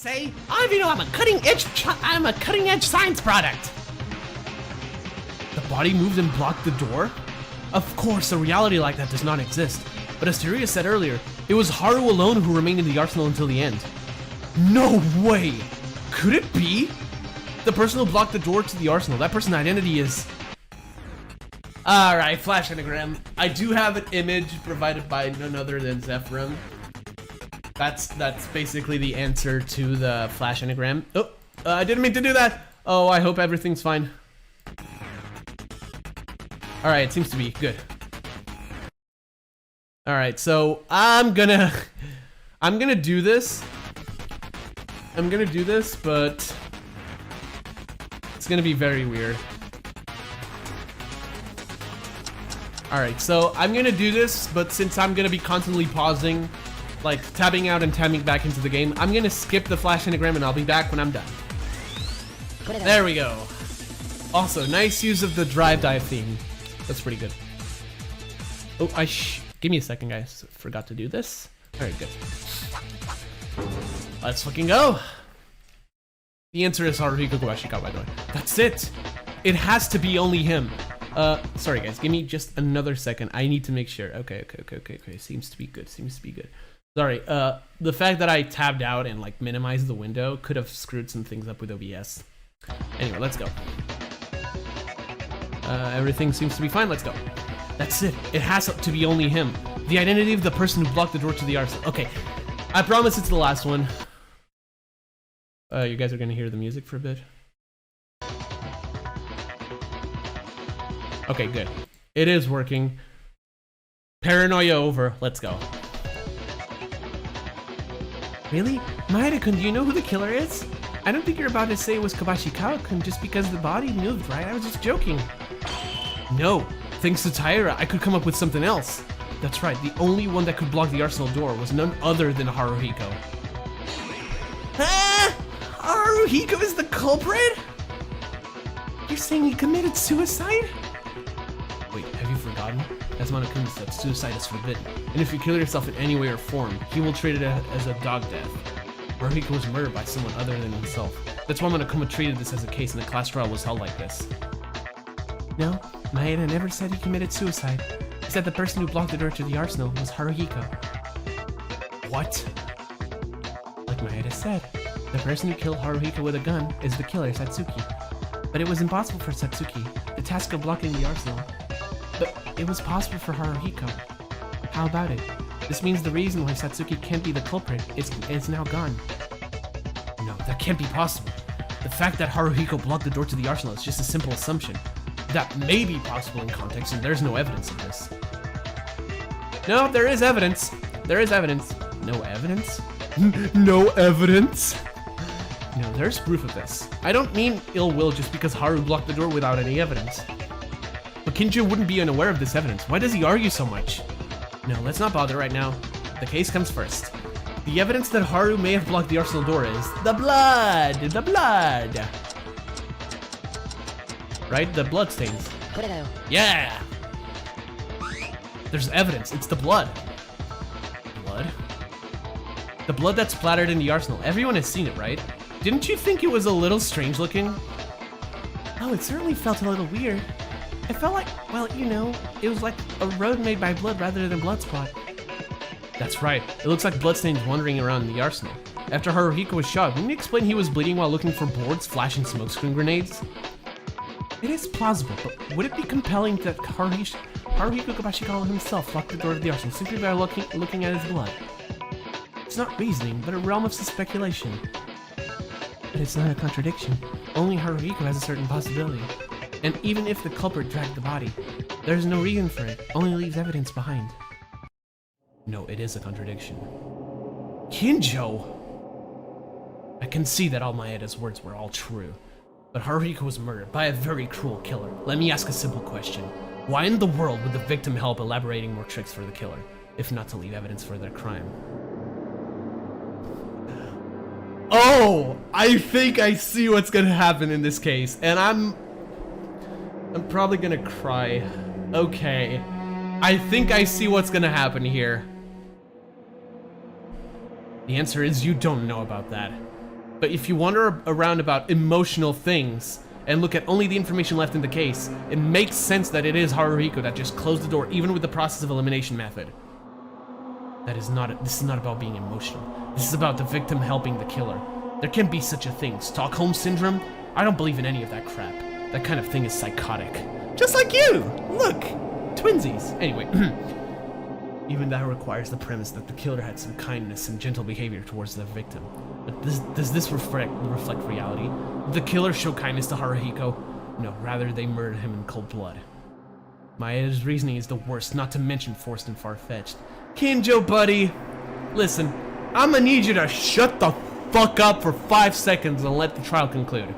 say? I don't even know. I'm a cutting edge science product. The body moved and blocked the door? Of course, a reality like that does not exist. But as Teruya said earlier, it was Haru alone who remained in the arsenal until the end. No way! Could it be? The person who blocked the door to the arsenal, that person's identity is... Alright, flash anagram. I do have an image provided by none other than Zephyrum. That's basically the answer to the flash anagram. Oh, I didn't mean to do that! Oh, I hope everything's fine. Alright, it seems to be good. Alright, so I'm gonna do this. I'm gonna do this, but it's gonna be very weird. Alright, so I'm gonna do this, but since I'm gonna be constantly pausing, like tabbing out and tabbing back into the game, I'm gonna skip the flash anagram and I'll be back when I'm done. There we go. Also, nice use of the drive dive theme. That's pretty good. Oh, give me a second, guys. Forgot to do this. Very good. Let's fucking go. The answer is Haruhiko Kobayashi, by the way. That's it. It has to be only him. Sorry guys, give me just another second. I need to make sure. Okay. Seems to be good. Sorry, the fact that I tabbed out and like minimized the window could have screwed some things up with OBS. Anyway, let's go. Everything seems to be fine. Let's go. That's it. It has to be only him. The identity of the person who blocked the door to the arsenal. Okay, I promise it's the last one. You guys are gonna hear the music for a bit. Okay, good. It is working. Paranoia over. Let's go. Really? Maeda-kun, do you know who the killer is? I don't think you're about to say it was Kobayashi-kun just because the body moved, right? I was just joking. No. Thanks to Taira, I could come up with something else. That's right, the only one that could block the arsenal door was none other than Haruhiko. Ah! Haruhiko is the culprit? You're saying he committed suicide? Wait, have you forgotten? As Monokuma said, suicide is forbidden. And if you kill yourself in any way or form, he will treat it as a dog death. Haruhiko was murdered by someone other than himself. That's why Monokuma treated this as a case and the class trial was held like this. No, Maeda never said he committed suicide. He said the person who blocked the door to the arsenal was Haruhiko. What? Like Maeda said, the person who killed Haruhiko with a gun is the killer, Satsuki. But it was impossible for Satsuki, the task of blocking the arsenal. But it was possible for Haruhiko. How about it? This means the reason why Satsuki can't be the culprit is now gone. No, that can't be possible. The fact that Haruhiko blocked the door to the arsenal is just a simple assumption. That may be possible in context, and there's no evidence of this. No, there is evidence. There is evidence. No evidence? No evidence? No, there's proof of this. I don't mean ill will just because Haru blocked the door without any evidence. But Kinjo wouldn't be unaware of this evidence. Why does he argue so much? No, let's not bother right now. The case comes first. The evidence that Haru may have blocked the arsenal door is the blood! The blood! Right? The blood stains. Yeah! There's evidence. It's the blood. Blood? The blood that's splattered in the arsenal. Everyone has seen it, right? Didn't you think it was a little strange looking? Oh, it certainly felt a little weird. It felt like, well, you know, it was like a road made by blood rather than blood spot. That's right. It looks like bloodstains wandering around the arsenal. After Haruhiko was shot, didn't you explain he was bleeding while looking for boards flashing smokescreen grenades? It is plausible, but would it be compelling that Haruhiko Kobayashi himself locked the door to the arsenal simply by looking at his blood? It's not reasoning, but a realm of speculation. But it's not a contradiction. Only Haruhiko has a certain possibility. And even if the culprit dragged the body, there's no reason for it, only leaves evidence behind. No, it is a contradiction. Kinjo! I can see that all Maeda's words were all true. But Haruhiko was murdered by a very cruel killer. Let me ask a simple question. Why in the world would the victim help elaborating more tricks for the killer, if not to leave evidence for their crime? Oh! I think I see what's gonna happen in this case, and I'm probably gonna cry. Okay. I think I see what's gonna happen here. The answer is you don't know about that. But if you wander around about emotional things and look at only the information left in the case, it makes sense that it is Haruhiko that just closed the door, even with the process of elimination method. This is not about being emotional. This is about the victim helping the killer. There can be such a thing. Stockholm Syndrome? I don't believe in any of that crap. That kind of thing is psychotic. Just like you! Look! Twinsies. Anyway, even that requires the premise that the killer had some kindness and gentle behavior towards the victim. But does this reflect reality? Did the killer show kindness to Haruhiko? No, rather they murdered him in cold blood. Maeda's reasoning is the worst, not to mention forced and far-fetched. Kinjo, buddy, listen, I'ma need you to shut the fuck up for 5 seconds and let the trial conclude.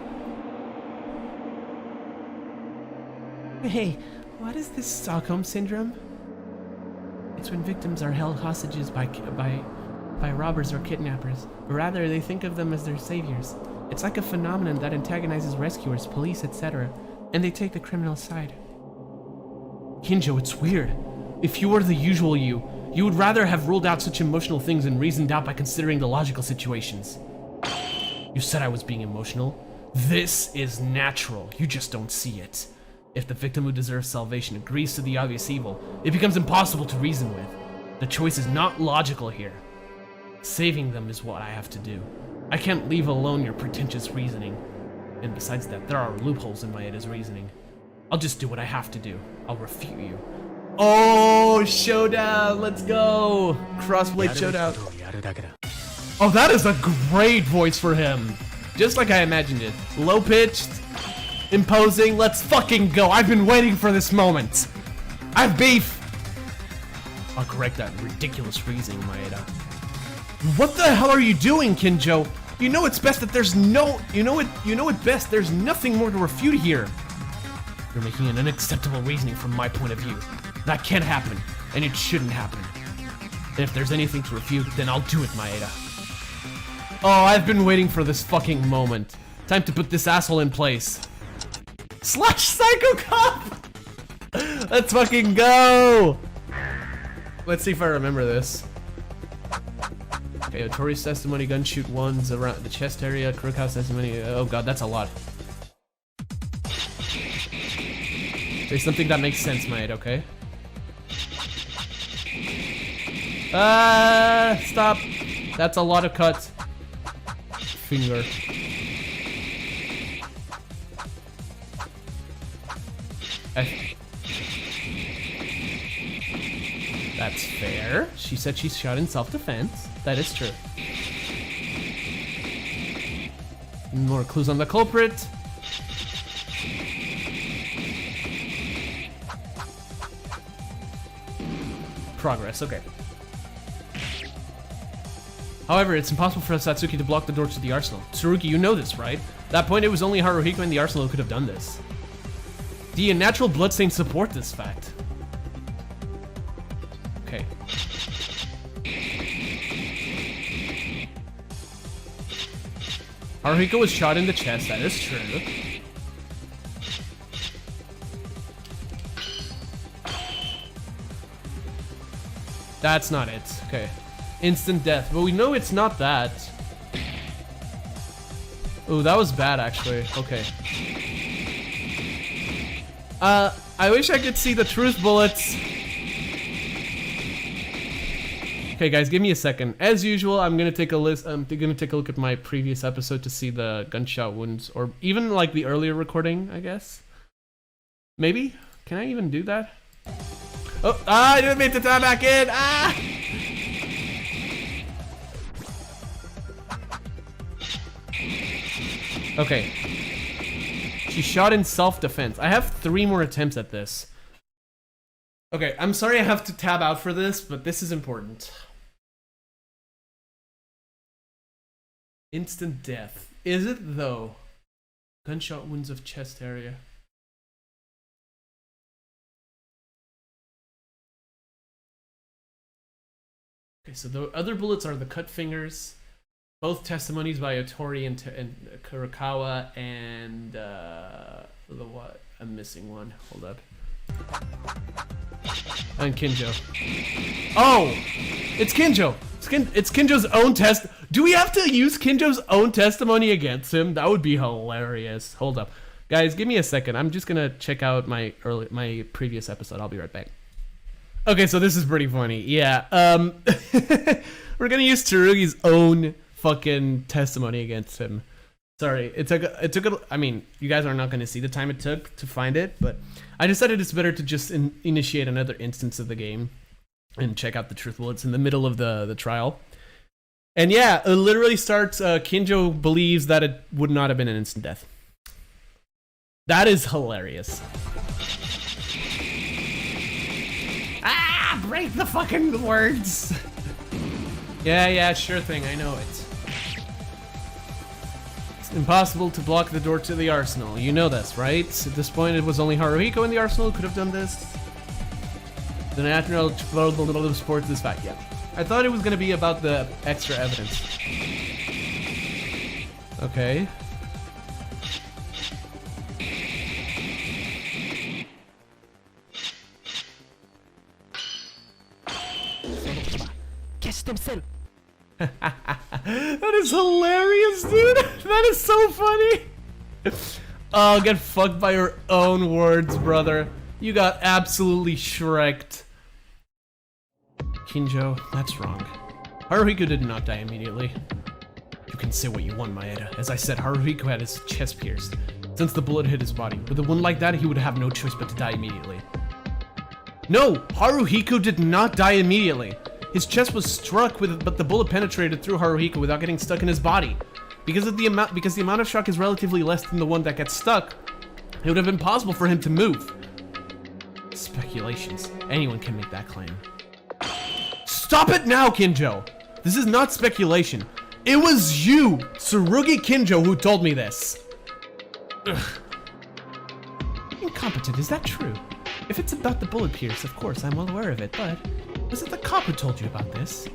Hey, what is this Stockholm Syndrome? It's when victims are held hostages by robbers or kidnappers. Rather, they think of them as their saviors. It's like a phenomenon that antagonizes rescuers, police, etc., and they take the criminal's side. Kinjo, it's weird. If you were the usual you would rather have ruled out such emotional things and reasoned out by considering the logical situations. You said I was being emotional. This is natural. You just don't see it. If the victim who deserves salvation agrees to the obvious evil, it becomes impossible to reason with. The choice is not logical here. Saving them is what I have to do. I can't leave alone your pretentious reasoning. And besides that, there are loopholes in Maeda's reasoning. I'll just do what I have to do. I'll refute you. Oh, showdown! Let's go! Crossblade showdown. Oh, that is a great voice for him. Just like I imagined it. Low-pitched, imposing. Let's fucking go. I've been waiting for this moment. I have beef. I'll correct that ridiculous reasoning, Maeda. What the hell are you doing, Kinjo? You know it's best that there's no... You know it best. There's nothing more to refute here. You're making an unacceptable reasoning from my point of view. That can't happen, and it shouldn't happen. And if there's anything to refute, then I'll do it, Maeda. Oh, I've been waiting for this fucking moment. Time to put this asshole in place. Slash Psycho Cop! Let's fucking go! Let's see if I remember this. Okay, Otori's testimony, gun shoot ones around the chest area, Kurokawa's testimony, oh god, that's a lot. There's something that makes sense, mate, okay? Stop. That's a lot of cuts. Finger. That's fair. She said she shot in self-defense. That is true. More clues on the culprit. Progress, okay. However, it's impossible for Satsuki to block the door to the arsenal. Tsurugi, you know this, right? At that point, it was only Haruhiko and the arsenal who could have done this. The unnatural bloodstains support this fact. Okay. Haruhiko was shot in the chest, that is true. That's not it. Okay. Instant death. But we know it's not that. Oh, that was bad, actually. Okay. I wish I could see the truth bullets. Okay, guys, give me a second. As usual, I'm gonna take a look at my previous episode to see the gunshot wounds, or even like the earlier recording, I guess. Maybe? Can I even do that? Oh, I didn't mean to tie back in. Ah! Okay. She shot in self-defense. I have 3 more attempts at this. Okay, I'm sorry I have to tab out for this, but this is important. Instant death. Is it though? Gunshot wounds of chest area. Okay, so the other bullets are the cut fingers. Both testimonies by Otori and Kurokawa and the what? I'm missing one. Hold up. And Kinjo. Oh! It's Kinjo! It's Kinjo's own test. Do we have to use Kinjo's own testimony against him? That would be hilarious. Hold up. Guys, give me a second. I'm just gonna check out my previous episode. I'll be right back. Okay, so this is pretty funny. Yeah, we're gonna use Tsurugi's own fucking testimony against him. Sorry, I mean, you guys are not gonna see the time it took to find it, but I decided it's better to just initiate another instance of the game and check out the truth bullets in the middle of the trial. And yeah, it literally starts, Kinjo believes that it would not have been an instant death. That is hilarious. Ah, break the fucking words. Yeah, sure thing, I know it. It's impossible to block the door to the arsenal. You know this, right? At this point, it was only Haruhiko in the arsenal who could have done this. The natural support this fact, yeah. I thought it was gonna be about the extra evidence. Okay. That is hilarious, dude. That is so funny. Oh, get fucked by your own words, brother. You got absolutely shreked. Kinjo, that's wrong. Haruhiko did not die immediately. You can say what you want, Maeda. As I said, Haruhiko had his chest pierced. Since the bullet hit his body. With a wound like that, he would have no choice but to die immediately. No! Haruhiko did not die immediately. His chest was struck but the bullet penetrated through Haruhiko without getting stuck in his body. Because the amount of shock is relatively less than the one that gets stuck, it would have been possible for him to move. Speculations. Anyone can make that claim. Stop it now, Kinjo! This is not speculation. It was you, Tsurugi Kinjo, who told me this. Ugh. Incompetent, is that true? If it's about the bullet pierce, of course, I'm well aware of it, but was it the cop who told you about this?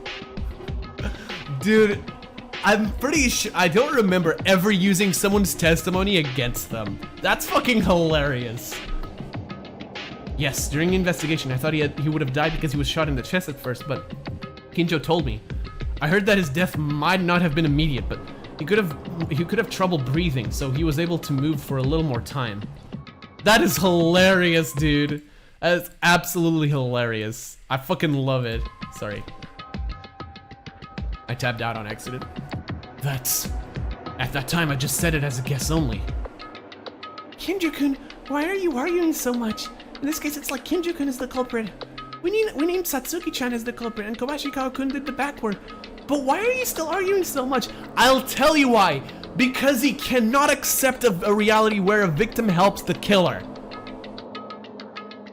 Dude, I'm pretty sure I don't remember ever using someone's testimony against them. That's fucking hilarious. Yes, during the investigation, I thought he would have died because he was shot in the chest at first, but Kinjo told me. I heard that his death might not have been immediate, but he could have trouble breathing, so he was able to move for a little more time. That is hilarious, dude. That is absolutely hilarious. I fucking love it. Sorry. I tapped out on accident. At that time, I just said it as a guess only. Kinjo-kun, why are you arguing so much? In this case, it's like Kinjo-kun is the culprit. We named Satsuki-chan as the culprit, and Kobashi-kun did the backwork. But why are you still arguing so much? I'll tell you why. Because he cannot accept a reality where a victim helps the killer.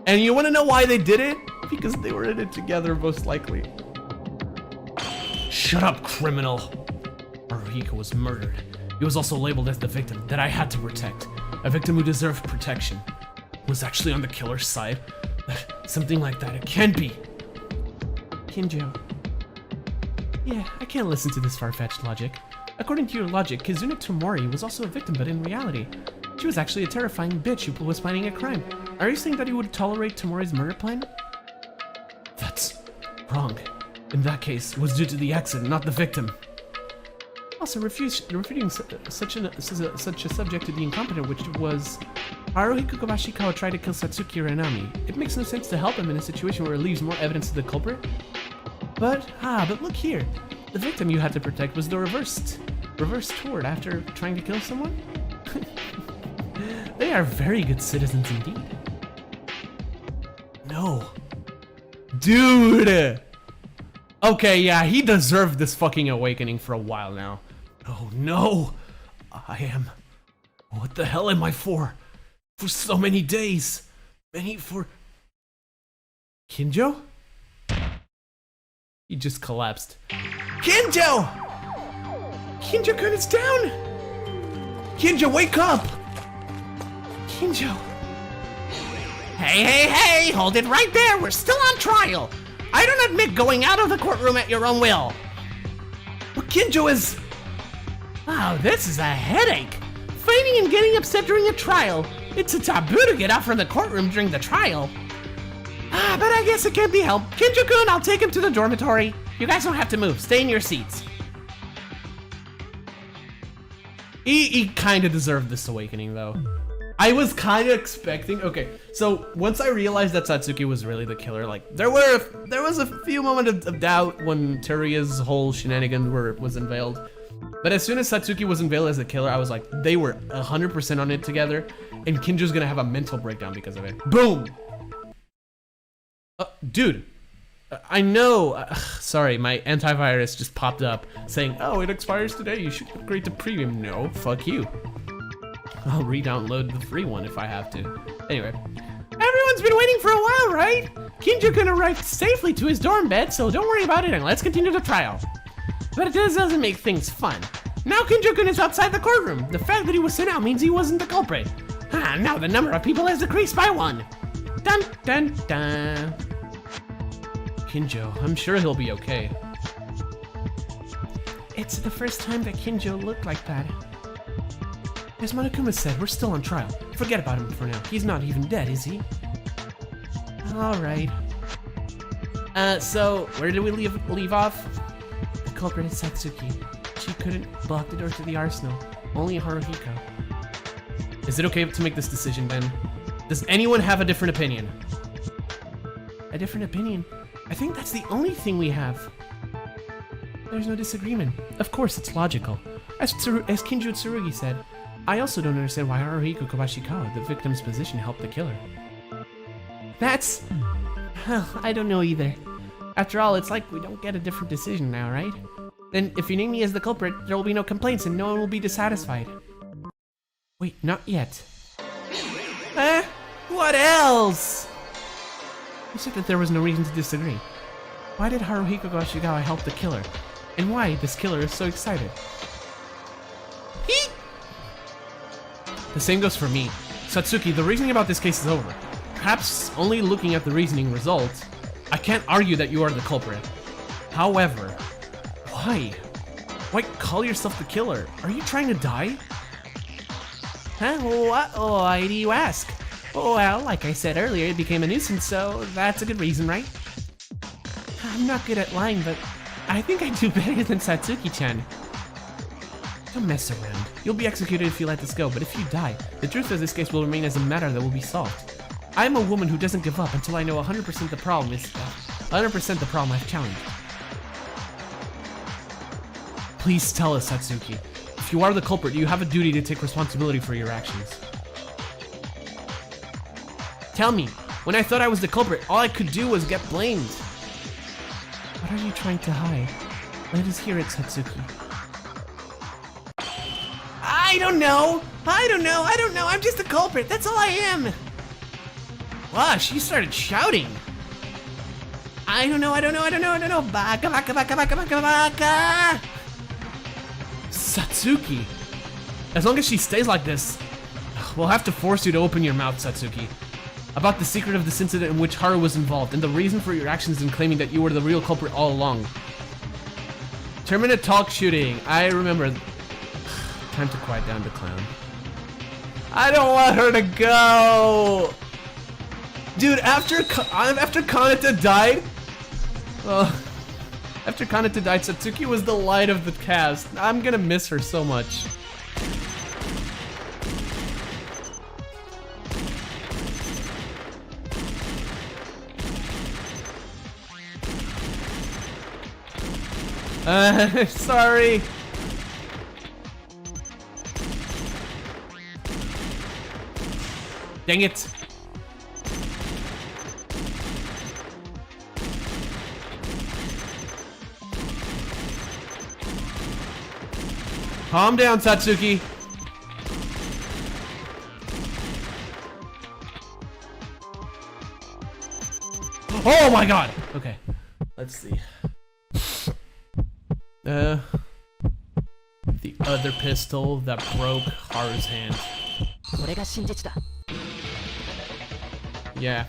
And you want to know why they did it? Because they were in it together, most likely. Shut up, criminal. Haruhiko was murdered. He was also labeled as the victim that I had to protect. A victim who deserved protection. Was actually on the killer's side. Something like that, it can't be. Kinjo. Yeah, I can't listen to this far-fetched logic. According to your logic, Kizuna Tomori was also a victim, but in reality, she was actually a terrifying bitch who was planning a crime. Are you saying that he would tolerate Tomori's murder plan? That's wrong. In that case, it was due to the accident, not the victim. Also, refuting such a subject to the incompetent, which was Haruhiko Kobashi tried to kill Satsuki Renami. It makes no sense to help him in a situation where it leaves more evidence to the culprit. But look here. The victim you had to protect was the reverse toward after trying to kill someone? They are very good citizens indeed. No. Dude! Okay, yeah, he deserved this fucking awakening for a while now. Oh no! What the hell am I for? For so many days. Kinjo? He just collapsed. Kinjo! Kinjo-kun is down! Kinjo, wake up! Kinjo. Hey, hold it right there. We're still on trial. I don't admit going out of the courtroom at your own will. But Kinjo is... Oh, this is a headache. Fighting and getting upset during a trial. It's a taboo to get out from the courtroom during the trial. but I guess it can't be helped. Kinjo-kun, I'll take him to the dormitory. You guys don't have to move. Stay in your seats. He kind of deserved this awakening, though. I was kind of expecting. Okay, so once I realized that Satsuki was really the killer, like there was a few moments of doubt when Teruya's whole shenanigan was unveiled. But as soon as Satsuki was unveiled as the killer, I was like, they were 100% on it together, and Kinjo's gonna have a mental breakdown because of it. Boom! Dude, I know. Sorry, my antivirus just popped up saying, "Oh, it expires today. You should upgrade to premium." No, fuck you. I'll re-download the free one if I have to. Anyway, everyone's been waiting for a while, right? Kinjo-kun arrived safely to his dorm bed, so don't worry about it and let's continue the trial. But this doesn't make things fun. Now Kinjo-kun is outside the courtroom. The fact that he was sent out means he wasn't the culprit. Now the number of people has decreased by 1. Dun dun dun. Kinjo, I'm sure he'll be okay. It's the first time that Kinjo looked like that. As Monokuma said, we're still on trial. Forget about him for now. He's not even dead, is he? Alright. So, where did we leave off? The culprit is Satsuki. She couldn't block the door to the arsenal. Only Haruhiko. Is it okay to make this decision, then? Does anyone have a different opinion? A different opinion? I think that's the only thing we have. There's no disagreement. Of course, it's logical. As Kinjo Tsurugi said, I also don't understand why Haruhiko Kawashikawa, the victim's position, helped the killer. That's... well, I don't know either. After all, it's like we don't get a different decision now, right? Then if you name me as the culprit, there will be no complaints and no one will be dissatisfied. Wait, not yet. What else? You said that there was no reason to disagree. Why did Haruhiko Kawashikawa help the killer? And why this killer is so excited? The same goes for me. Satsuki, the reasoning about this case is over. Perhaps only looking at the reasoning results, I can't argue that you are the culprit. However, why? Why call yourself the killer? Are you trying to die? Huh? Why do you ask? Well, like I said earlier, it became a nuisance, so that's a good reason, right? I'm not good at lying, but I think I do better than Satsuki-chan. Don't mess around. You'll be executed if you let this go, but if you die, the truth of this case will remain as a matter that will be solved. I am a woman who doesn't give up until I know 100% the problem is 100% the problem I've challenged. Please tell us, Satsuki. If you are the culprit, you have a duty to take responsibility for your actions. Tell me, when I thought I was the culprit, all I could do was get blamed. What are you trying to hide? Let us hear it, Satsuki. I don't know. I'm just a culprit. That's all I am. Wow, she started shouting. I don't know. Baka, baka, baka, baka, baka, baka. Satsuki. As long as she stays like this, we'll have to force you to open your mouth, Satsuki. About the secret of this incident in which Haru was involved and the reason for your actions in claiming that you were the real culprit all along. Terminate talk shooting. I remember. Time to quiet down the clown. I don't want her to go. Dude, after Kanata died, Satsuki was the light of the cast. I'm gonna miss her so much. Sorry. Dang it. Calm down, Satsuki. Oh my god! Okay, let's see. The other pistol that broke Haru's hand. Yeah.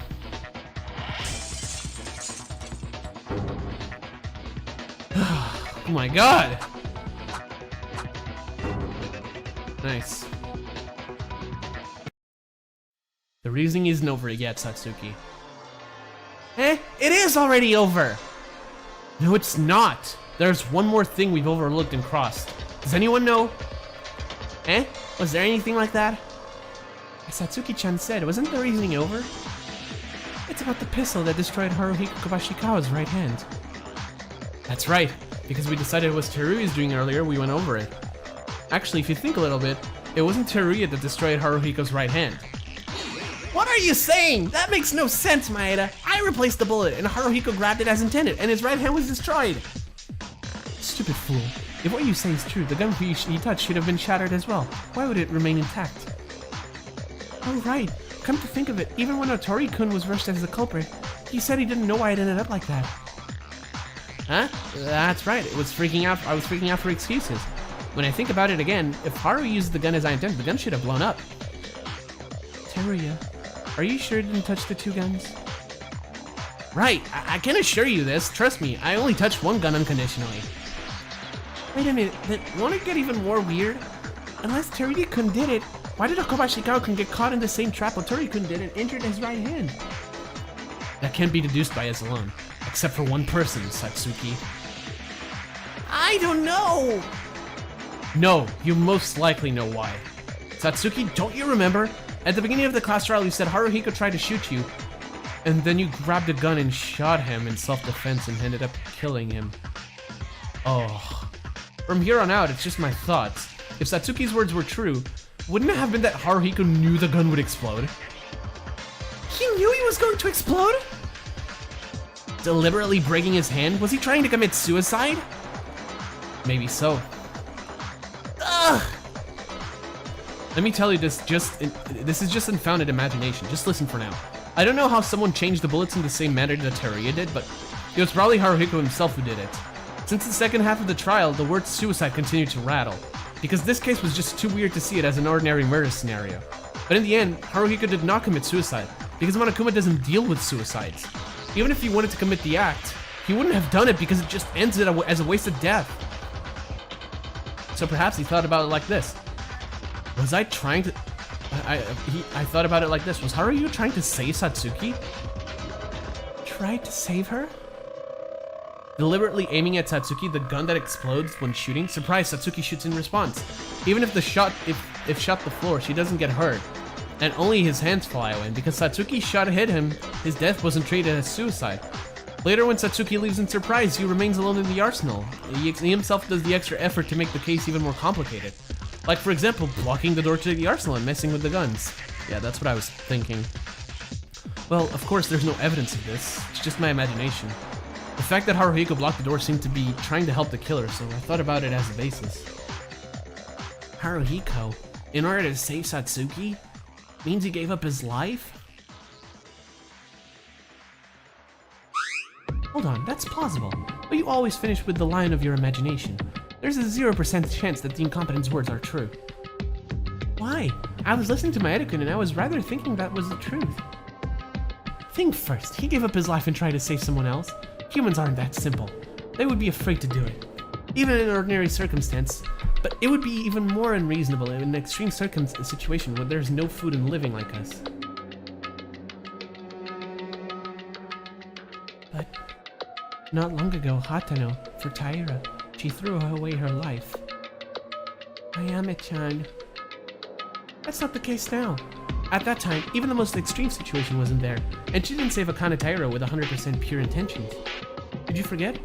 Oh my god! Nice. The reasoning isn't over yet, Satsuki. It is already over! No, it's not. There's one more thing we've overlooked and crossed. Does anyone know? Was there anything like that? As Satsuki-chan said, wasn't the reasoning over? It's about the pistol that destroyed Haruhiko Kabashikawa's right hand. That's right. Because we decided it was Teruya's doing earlier, we went over it. Actually, if you think a little bit, it wasn't Teruya that destroyed Haruhiko's right hand. What are you saying? That makes no sense, Maeda. I replaced the bullet, and Haruhiko grabbed it as intended, and his right hand was destroyed. Stupid fool. If what you say is true, the gun he touched should have been shattered as well. Why would it remain intact? Oh right. Come to think of it, even when Otori-kun was rushed as the culprit, he said he didn't know why it ended up like that. Huh? That's right. I was freaking out for excuses. When I think about it again, if Haru used the gun as I intended, the gun should have blown up. Teruya, are you sure you didn't touch the two guns? Right, I can assure you this. Trust me, I only touched one gun unconditionally. Wait a minute, won't it get even more weird? Unless Teruya-kun did it, why did Okobashikawa-kun get caught in the same trap Otori-kun did and injured his right hand? That can't be deduced by us alone, except for one person, Satsuki. I don't know! No, you most likely know why. Satsuki, don't you remember? At the beginning of the class trial, you said Haruhiko tried to shoot you, and then you grabbed a gun and shot him in self-defense and ended up killing him. Oh. From here on out, it's just my thoughts. If Satsuki's words were true, wouldn't it have been that Haruhiko knew the gun would explode? He knew he was going to explode? Deliberately breaking his hand? Was he trying to commit suicide? Maybe so. Ugh! Let me tell you this is just unfounded imagination. Just listen for now. I don't know how someone changed the bullets in the same manner that Teruya did, but it was probably Haruhiko himself who did it. Since the second half of the trial, the word suicide continued to rattle, because this case was just too weird to see it as an ordinary murder scenario. But in the end, Haruhiko did not commit suicide, because Monokuma doesn't deal with suicides. Even if he wanted to commit the act, he wouldn't have done it because it just ends as a wasted death. So perhaps he thought about it like this. Was I trying to... I thought about it like this. Was Haruhiko trying to save Satsuki? Tried to save her? Deliberately aiming at Satsuki, the gun that explodes when shooting. Surprise, Satsuki shoots in response. Even if the shot shot the floor, she doesn't get hurt. And only his hands fly away. And because Satsuki's shot hit him, his death wasn't treated as suicide. Later, when Satsuki leaves in surprise, he remains alone in the arsenal. He himself does the extra effort to make the case even more complicated. Like, for example, blocking the door to the arsenal and messing with the guns. Yeah, that's what I was thinking. Well, of course, there's no evidence of this. It's just my imagination. The fact that Haruhiko blocked the door seemed to be trying to help the killer, so I thought about it as a basis. Haruhiko, in order to save Satsuki, means he gave up his life? Hold on, that's plausible, but you always finish with the line of your imagination. There's a 0% chance that the incompetent's words are true. Why? I was listening to Maeda-kun and I was rather thinking that was the truth. Think first, he gave up his life and tried to save someone else. Humans aren't that simple. They would be afraid to do it. Even in an ordinary circumstance, but it would be even more unreasonable in an extreme situation where there's no food and living like us. But not long ago, Hatano, for Taira, she threw away her life. Ayame-chan. That's not the case now. At that time, even the most extreme situation wasn't there, and she didn't save Akane Taira with 100% pure intentions. Did you forget?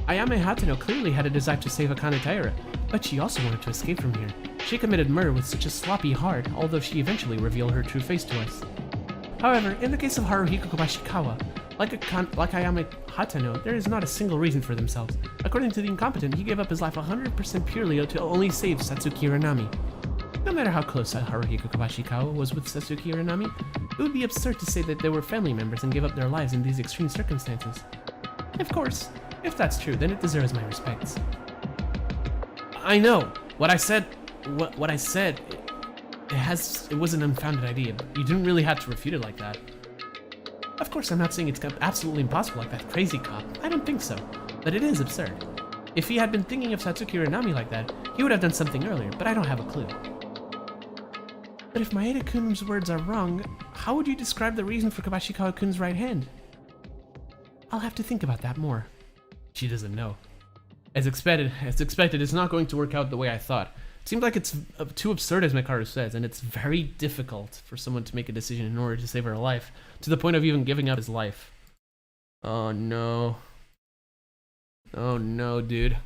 Ayame Hatano clearly had a desire to save Akane Taira, but she also wanted to escape from here. She committed murder with such a sloppy heart, although she eventually revealed her true face to us. However, in the case of Haruhiko Kabashikawa, like Ayame Hatano, there is not a single reason for themselves. According to the incompetent, he gave up his life 100% purely to only save Satsuki Uranami. No matter how close Haruhiko Kabashikawa was with Satsuki Uranami, it would be absurd to say that they were family members and gave up their lives in these extreme circumstances. Of course, if that's true, then it deserves my respects. I know. What I said, it was an unfounded idea, but you didn't really have to refute it like that. Of course, I'm not saying it's absolutely impossible like that crazy cop. I don't think so, but it is absurd. If he had been thinking of Satsuki Uranami like that, he would have done something earlier, but I don't have a clue. But if Maeda-kun's words are wrong, how would you describe the reason for Kabashikawa-kun's right hand? I'll have to think about that more. She doesn't know. As expected, it's not going to work out the way I thought. It seems like it's too absurd, as Mikaru says, and it's very difficult for someone to make a decision in order to save her life, to the point of even giving up his life. Oh no. Oh no, dude.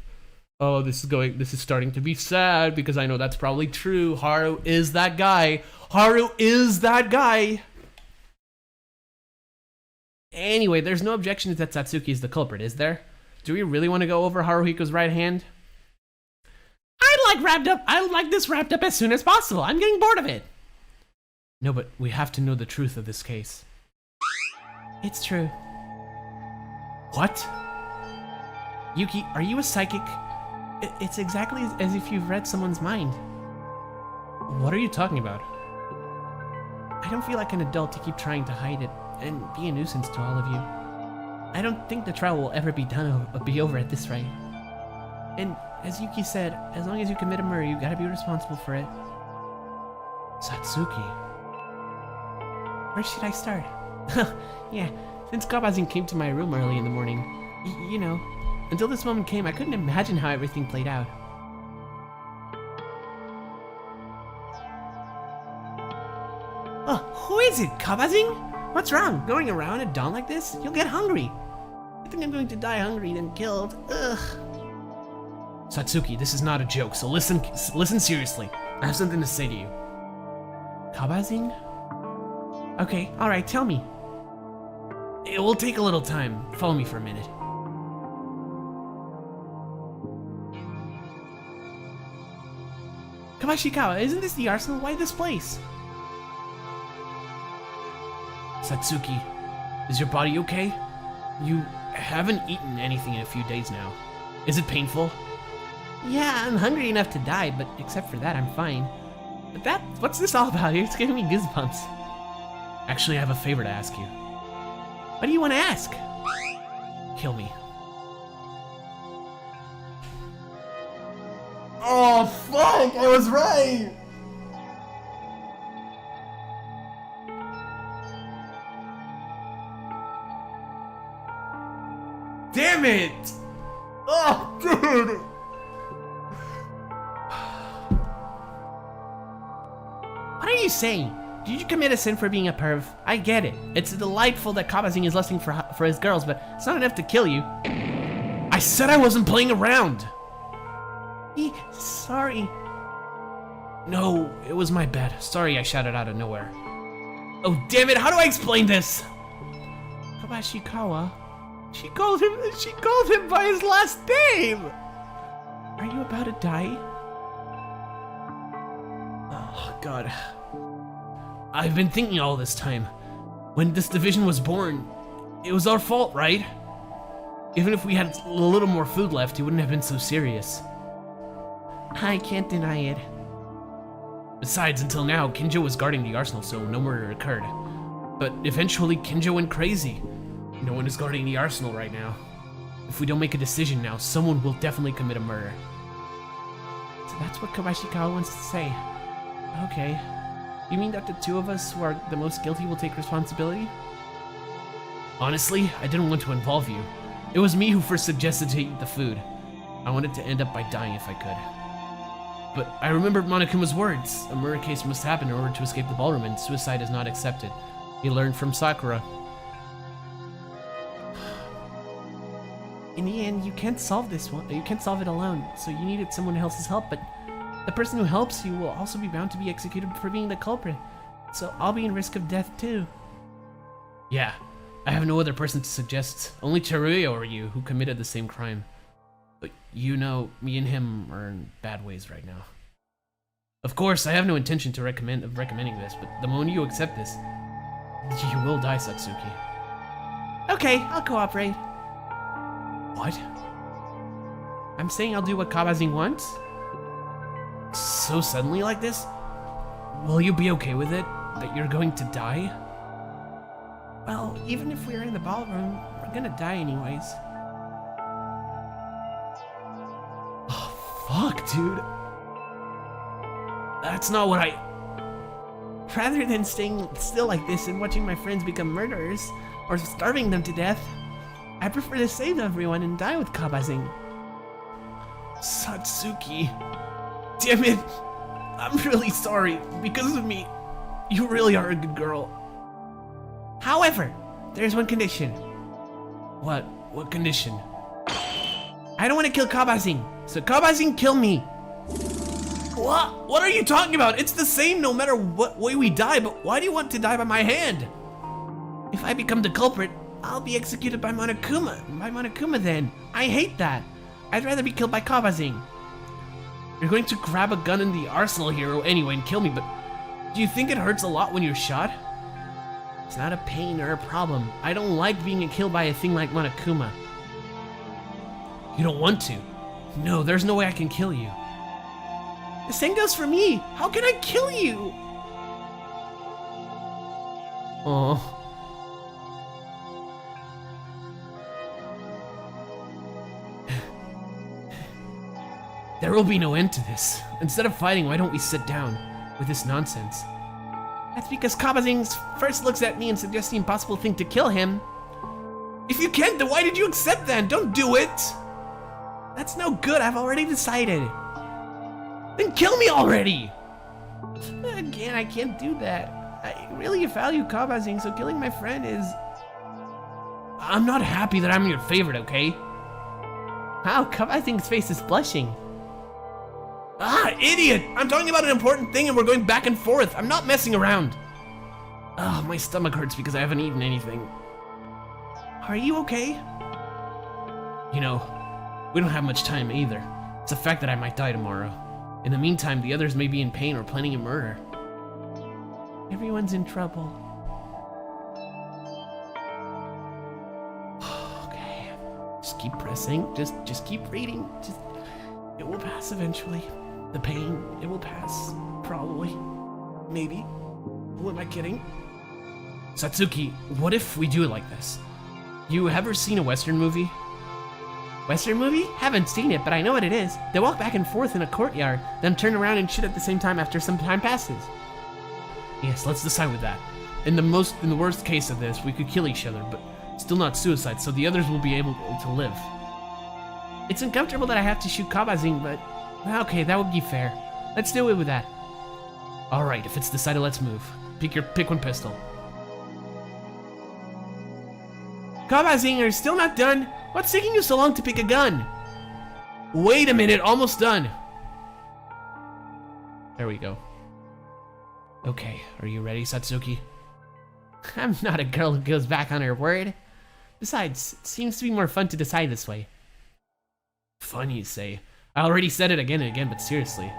Oh, this is starting to be sad, because I know that's probably true. Haru is that guy. Haru is that guy. Anyway, there's no objection that Satsuki is the culprit, is there? Do we really want to go over Haruhiko's right hand? I'd like this wrapped up as soon as possible. I'm getting bored of it. No, but we have to know the truth of this case. It's true. What? Yuki, are you a psychic? It's exactly as if you've read someone's mind. What are you talking about? I don't feel like an adult to keep trying to hide it and be a nuisance to all of you. I don't think the trial will ever be over at this rate. And as Yuki said, as long as you commit a murder, you gotta be responsible for it. Satsuki. Where should I start? Yeah, since Kabazin came to my room early in the morning, you know, until this moment came, I couldn't imagine how everything played out. Oh, who is it, Kabazin? What's wrong? Going around at dawn like this? You'll get hungry. I think I'm going to die hungry than killed. Ugh. Satsuki, this is not a joke, so listen seriously. I have something to say to you. Kabazin? Okay, alright, tell me. It will take a little time. Follow me for a minute. Kamashikawa, isn't this the arsenal? Why this place? Satsuki, is your body okay? You haven't eaten anything in a few days now. Is it painful? Yeah, I'm hungry enough to die, but except for that, I'm fine. But what's this all about? It's giving me goosebumps. Actually, I have a favor to ask you. What do you want to ask? Kill me. Oh, fuck! I was right! Damn it! Oh, dude! What are you saying? Did you commit a sin for being a perv? I get it. It's delightful that Kabazin is lusting for his girls, but it's not enough to kill you. I said I wasn't playing around! Sorry. No, it was my bad. Sorry I shouted out of nowhere. Oh, damn it, how do I explain this? Kabashikawa. She called him by his last name! Are you about to die? Oh, God. I've been thinking all this time. When this division was born, it was our fault, right? Even if we had a little more food left, it wouldn't have been so serious. I can't deny it. Besides, until now, Kinjo was guarding the arsenal, so no murder occurred. But eventually, Kinjo went crazy. No one is guarding the arsenal right now. If we don't make a decision now, someone will definitely commit a murder. So that's what Kabashikawa wants to say. Okay. You mean that the two of us who are the most guilty will take responsibility? Honestly, I didn't want to involve you. It was me who first suggested to eat the food. I wanted to end up by dying if I could. But I remembered Monokuma's words. A murder case must happen in order to escape the ballroom, and suicide is not accepted. He learned from Sakura. In the end, you can't solve this one. You can't solve it alone, so you needed someone else's help, but the person who helps you will also be bound to be executed for being the culprit. So I'll be in risk of death too. Yeah, I have no other person to suggest. Only Teruya or you who committed the same crime. But you know, me and him are in bad ways right now. Of course, I have no intention of recommending this, but the moment you accept this, you will die, Satsuki. Okay, I'll cooperate. What? I'm saying I'll do what Kabazin wants. So suddenly like this? Will you be okay with it? That you're going to die? Well, even if we're in the ballroom, we're gonna die anyways. Oh, fuck, dude. That's not what I... Rather than staying still like this and watching my friends become murderers, or starving them to death, I prefer to save everyone and die with Kabazing. Satsuki. Damn it. I'm really sorry. Because of me, you really are a good girl. However, there's one condition. What? What condition? I don't want to kill Kabazing, so Kabazing kill me. What? What are you talking about? It's the same no matter what way we die, but why do you want to die by my hand? If I become the culprit, I'll be executed by Monokuma. By Monokuma then. I hate that. I'd rather be killed by Kabazing. You're going to grab a gun in the arsenal hero anyway and kill me, but do you think it hurts a lot when you're shot? It's not a pain or a problem. I don't like being killed by a thing like Monokuma. You don't want to? No, there's no way I can kill you. The same goes for me. How can I kill you? Oh. There will be no end to this. Instead of fighting, why don't we sit down with this nonsense? That's because Kabazing first looks at me and suggests the impossible thing to kill him. If you can't, then why did you accept that? Don't do it! That's no good, I've already decided. Then kill me already! Again, I can't do that. I really value Kabazing, so killing my friend is... I'm not happy that I'm your favorite, okay? Wow, Kabazing's face is blushing. Ah, idiot! I'm talking about an important thing and we're going back and forth. I'm not messing around. Oh, my stomach hurts because I haven't eaten anything. Are you okay? You know, we don't have much time either. It's a fact that I might die tomorrow. In the meantime, the others may be in pain or planning a murder. Everyone's in trouble. Okay, just keep pressing. Just keep reading. It will pass eventually. The pain, it will pass. Probably. Maybe. Who am I kidding? Satsuki, what if we do it like this? You ever seen a Western movie? Western movie? Haven't seen it, but I know what it is. They walk back and forth in a courtyard, then turn around and shoot at the same time after some time passes. Yes, let's decide with that. In the worst case of this, we could kill each other, but still not suicide, so the others will be able to live. It's uncomfortable that I have to shoot Kabazing, but okay, that would be fair. Let's do it with that. Alright, if it's decided, let's move. Pick one pistol. Kabazing, are you still not done? What's taking you so long to pick a gun? Wait a minute, almost done. There we go. Okay, are you ready, Satsuki? I'm not a girl who goes back on her word. Besides, it seems to be more fun to decide this way. Fun, you say? I already said it again and again, but seriously.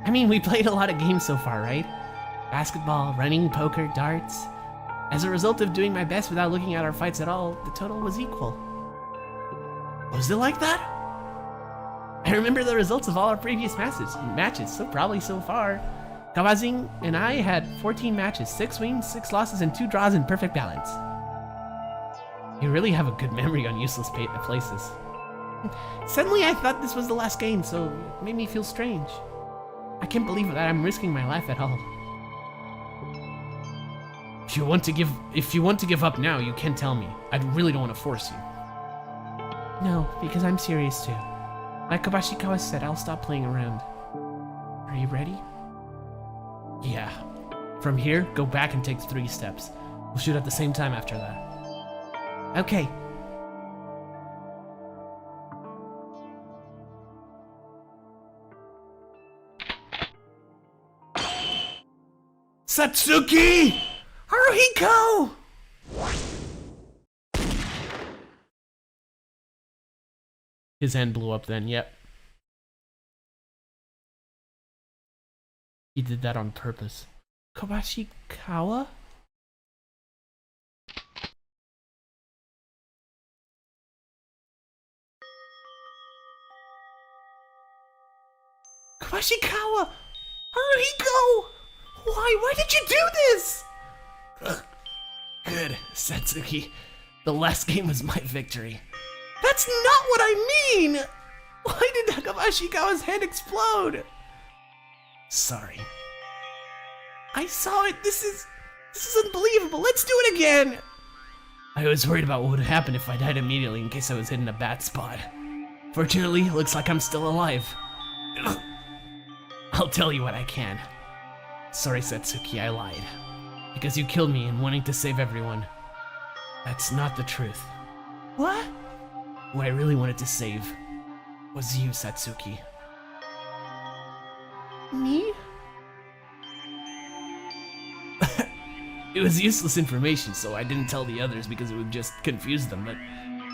I mean, we played a lot of games so far, right? Basketball, running, poker, darts. As a result of doing my best without looking at our fights at all, the total was equal. Was it like that? I remember the results of all our previous matches, so probably so far. Kabazing and I had 14 matches, 6 wins, 6 losses, and 2 draws in perfect balance. You really have a good memory on useless places. Suddenly I thought this was the last game, so it made me feel strange. I can't believe that I'm risking my life at all. If you want to give up now, you can tell me. I really don't want to force you. No, because I'm serious too. Like Kobashikawa said, I'll stop playing around. Are you ready? Yeah. From here, go back and take 3 steps. We'll shoot at the same time after that. Okay. Satsuki! Haruhiko! His hand blew up then, yep. He did that on purpose. Kobashikawa? Kobashikawa! Haruhiko! Why did you do this? Good, Satsuki. The last game was my victory. That's not what I mean! Why did Kobashikawa's head explode? Sorry. I saw it. This is unbelievable. Let's do it again. I was worried about what would happen if I died immediately in case I was hit in a bad spot. Fortunately, looks like I'm still alive. I'll tell you what I can. Sorry, Satsuki, I lied. Because you killed me in wanting to save everyone. That's not the truth. What? Who I really wanted to save was you, Satsuki. Me? It was useless information, so I didn't tell the others because it would just confuse them, but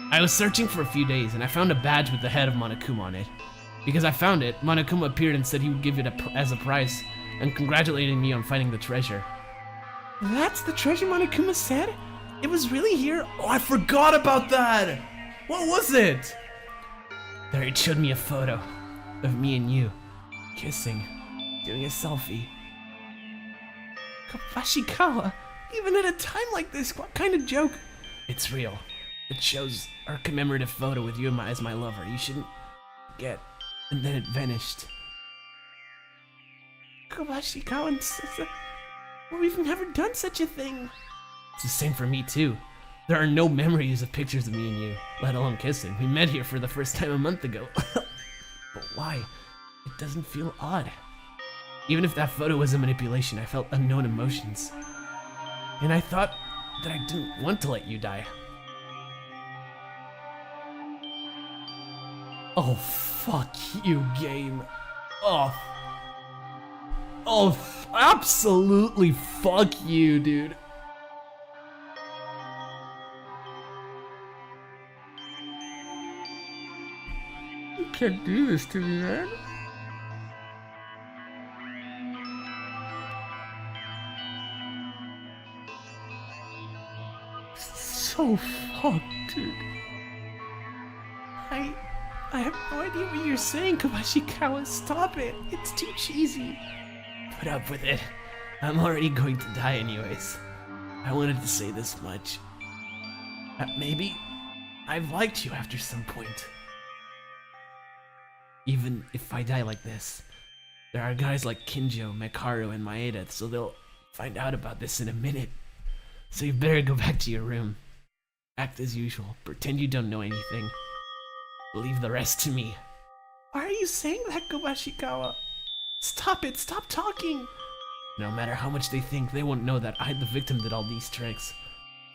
I was searching for a few days and I found a badge with the head of Monokuma on it. Because I found it, Monokuma appeared and said he would give it as a prize and congratulated me on finding the treasure. That's the treasure Monokuma said? It was really here? Oh, I forgot about that! What was it? There, it showed me a photo of me and you, kissing, doing a selfie. Kabashikawa, even at a time like this, what kind of joke? It's real. It shows our commemorative photo with you as my lover. You shouldn't forget. And then it vanished. Kabashikawa, we've never done such a thing. It's the same for me too. There are no memories of pictures of me and you, let alone kissing. We met here for the first time a month ago. But why? It doesn't feel odd. Even if that photo was a manipulation, I felt unknown emotions. And I thought that I didn't want to let you die. Oh, fuck you, game. Absolutely fuck you, dude. You can't do this to me, man. So fucked, dude. I have no idea what you're saying, Kabashikawa. Stop it. It's too cheesy. Put up with it. I'm already going to die anyways. I wanted to say this much. Maybe I've liked you after some point. Even if I die like this, there are guys like Kinjo, Mekaru, and Maeda, so they'll find out about this in a minute. So you better go back to your room. Act as usual. Pretend you don't know anything. Leave the rest to me. Why are you saying that, Kabashikawa? Stop it. Stop talking. No matter how much they think, they won't know that I, the victim, did all these tricks.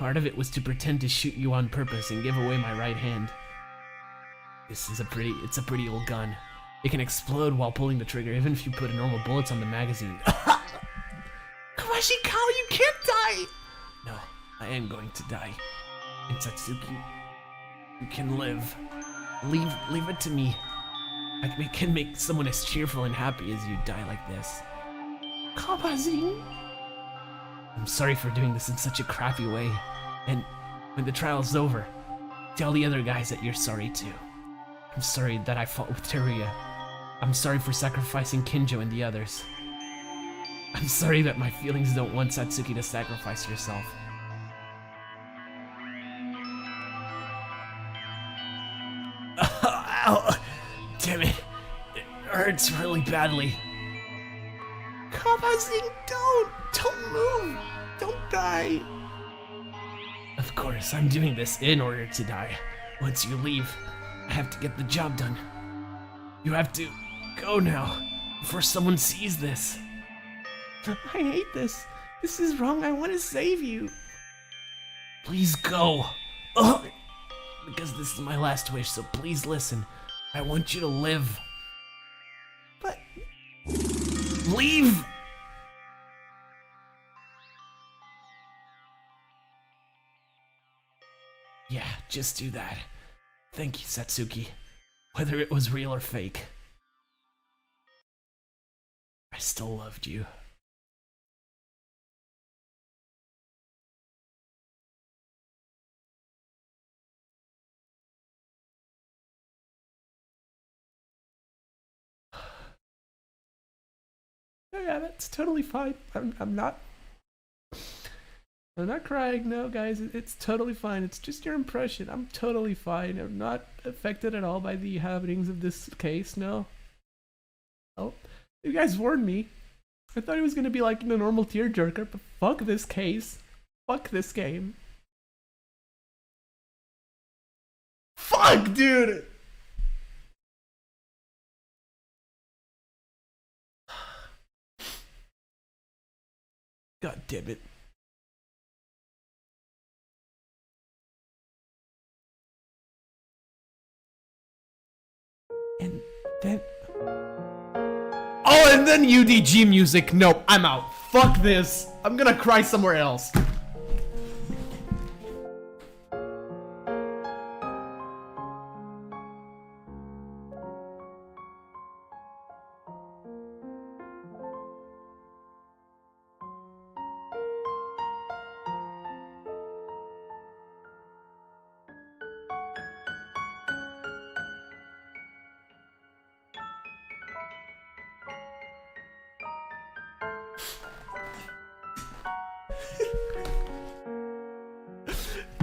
Part of it was to pretend to shoot you on purpose and give away my right hand. It's a pretty old gun. It can explode while pulling the trigger, even if you put normal bullets on the magazine. Kabashikawa, you can't die! No, I am going to die. And Satsuki, you can live. Leave it to me. I can make someone as cheerful and happy as you die like this. Kabazing? I'm sorry for doing this in such a crappy way. And when the trial's over, tell the other guys that you're sorry too. I'm sorry that I fought with Teruya. I'm sorry for sacrificing Kinjo and the others. I'm sorry that my feelings don't want Satsuki to sacrifice herself. Ow! Damn it. It hurts really badly. Kabazing, don't move! Don't die! Of course, I'm doing this in order to die. Once you leave, I have to get the job done. You have to go now, before someone sees this. I hate this. This is wrong. I want to save you. Please go. Ugh. Because this is my last wish, so please listen. I want you to live. But... Leave! Yeah, just do that. Thank you, Satsuki. Whether it was real or fake. I still loved you. Yeah, that's totally fine. I'm not crying, no, guys. It's totally fine. It's just your impression. I'm totally fine. I'm not affected at all by the happenings of this case, no. Oh, you guys warned me. I thought it was gonna be like the normal tearjerker, but fuck this case. Fuck this game. Fuck, dude! God damn it. And then... Oh, and then UDG music. Nope, I'm out. Fuck this. I'm gonna cry somewhere else.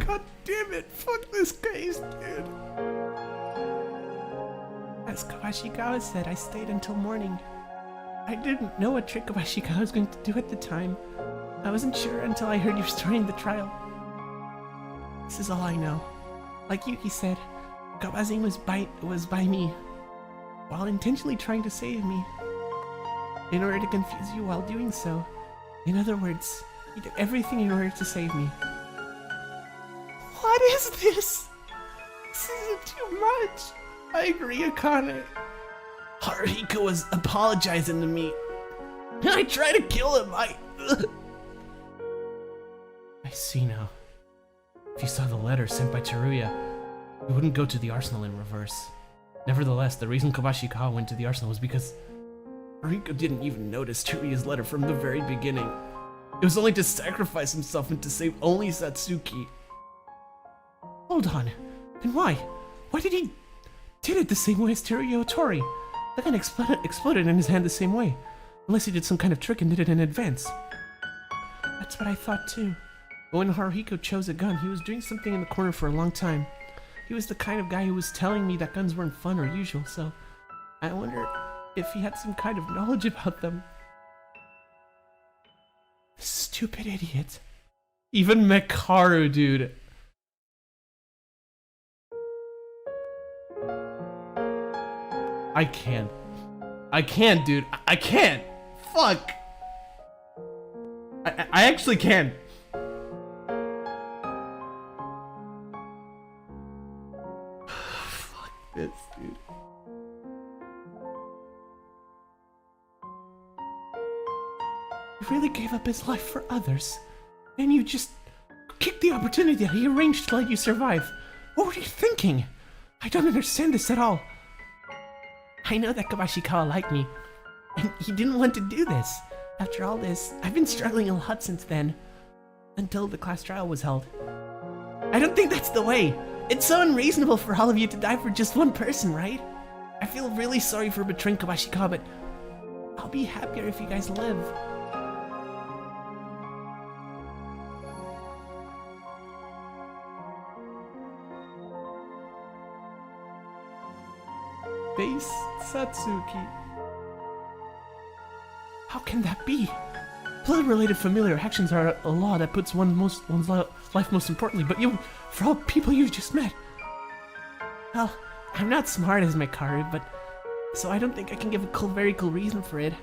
God damn it, fuck this case, dude. As Kawashikawa said, I stayed until morning. I didn't know what trick Kawashikawa was going to do at the time. I wasn't sure until I heard your story in the trial. This is all I know. Like Yuki said, Kawazin was by me, while intentionally trying to save me, in order to confuse you while doing so. In other words, he did everything in order to save me. What is this? This isn't too much. I agree, Akane. Haruhiko was apologizing to me. I tried to kill him. I see now. If you saw the letter sent by Teruya, you wouldn't go to the arsenal in reverse. Nevertheless, the reason Kawashikawa went to the arsenal was because Haruhiko didn't even notice Teruya's letter from the very beginning. It was only to sacrifice himself and to save only Satsuki. Hold on. Then why? Why did he did it the same way as Teruya Otori? The gun exploded in his hand the same way. Unless he did some kind of trick and did it in advance. That's what I thought too. But when Haruhiko chose a gun, he was doing something in the corner for a long time. He was the kind of guy who was telling me that guns weren't fun or usual, so I wonder if he had some kind of knowledge about them. Stupid idiot. Even Mekaru, dude. I can't, dude. I can't. Fuck. I actually can't. Fuck this, dude. He really gave up his life for others, and you just kicked the opportunity that he arranged to let you survive. What were you thinking? I don't understand this at all. I know that Kawashikawa liked me, and he didn't want to do this. After all this, I've been struggling a lot since then, until the class trial was held. I don't think that's the way. It's so unreasonable for all of you to die for just one person, right? I feel really sorry for betraying Kawashikawa, but I'll be happier if you guys live. Face Satsuki. How can that be? Blood-related familiar actions are a law that puts one's life most importantly, but you, for all people you've just met. Well, I'm not smart as Mekaru, but so I don't think I can give a very cool reason for it.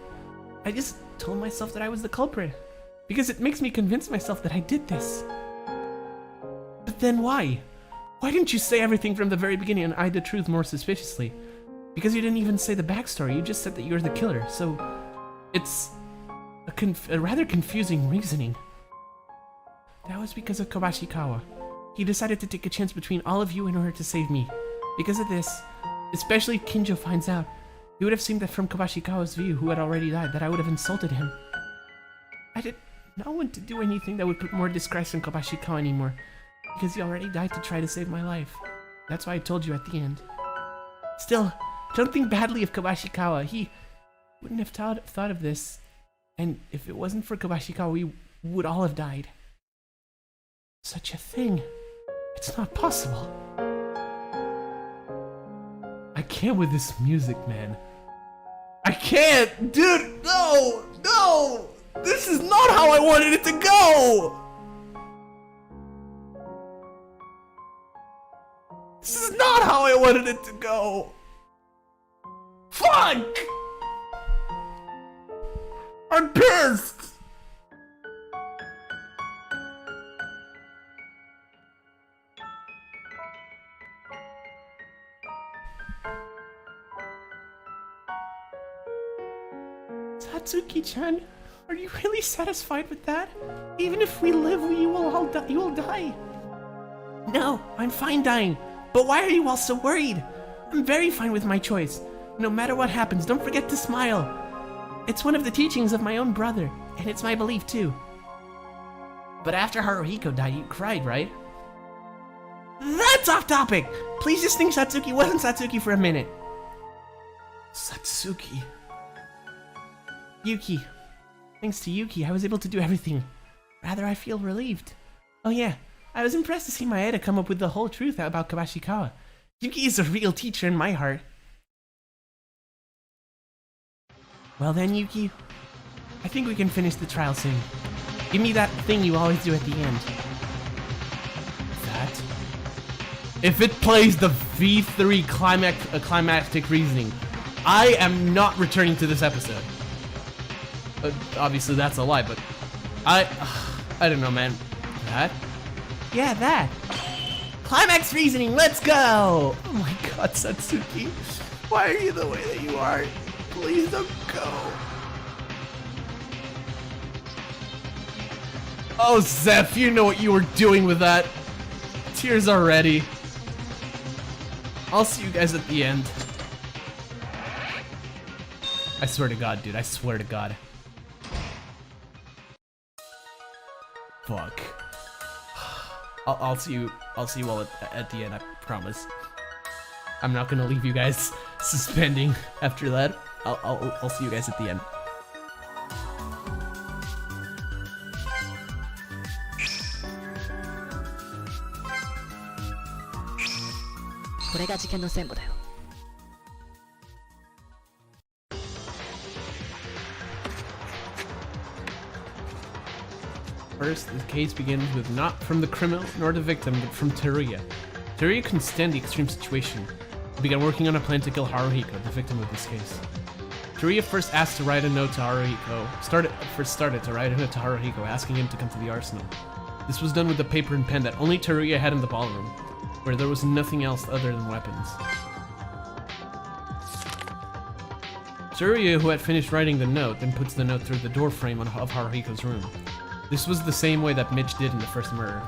I just told myself that I was the culprit, because it makes me convince myself that I did this. But then why? Why didn't you say everything from the very beginning and hide the truth more suspiciously? Because you didn't even say the backstory, you just said that you're the killer, so it's a rather confusing reasoning. That was because of Kawashikawa. He decided to take a chance between all of you in order to save me. Because of this, especially if Kinjo finds out, it would have seemed that from Kawashikawa's view, who had already died, that I would have insulted him. I did not want to do anything that would put more disgrace on Kawashikawa anymore, because he already died to try to save my life. That's why I told you at the end. Still, don't think badly of Kawashikawa. He wouldn't have thought of this, and if it wasn't for Kawashikawa, we would all have died. Such a thing. It's not possible. I can't with this music, man. I can't! Dude, no! No! This is not how I wanted it to go! This is not not how I wanted it to go. Fuck! I'm pissed! Satsuki-chan, are you really satisfied with that? Even if we live, you will die. No, I'm fine dying. But why are you all so worried? I'm very fine with my choice. No matter what happens, don't forget to smile. It's one of the teachings of my own brother, and it's my belief too. But after Haruhiko died, you cried, right? That's off topic! Please just think Satsuki wasn't Satsuki for a minute. Satsuki. Yuki. Thanks to Yuki, I was able to do everything. Rather, I feel relieved. Oh yeah, I was impressed to see Maeda come up with the whole truth about Kabashikawa. Yuki is a real teacher in my heart. Well then, Yuki, I think we can finish the trial soon. Give me that thing you always do at the end. That? If it plays the V3 climactic reasoning, I am not returning to this episode. Obviously that's a lie, but I don't know, man. That? Yeah, that. Climax reasoning, let's go! Oh my god, Satsuki. Why are you the way that you are? Please don't go. Oh, Zeph, you know what you were doing with that. Tears already. I'll see you guys at the end. I swear to God, dude. I swear to God. Fuck. I'll see you all at the end, I promise. I'm not gonna leave you guys suspending after that. I'll see you guys at the end. これが事件の線路だよ。 First, the case begins with not from the criminal nor the victim, but from Teruya. Teruya couldn't stand the extreme situation. He began working on a plan to kill Haruhiko, the victim of this case. Teruya first asked to write a note to Haruhiko. Started to write a note to Haruhiko asking him to come to the arsenal. This was done with the paper and pen that only Teruya had in the ballroom, where there was nothing else other than weapons. Teruya, who had finished writing the note, then puts the note through the door frame of Haruhiko's room. This was the same way that Mitch did in the first murder.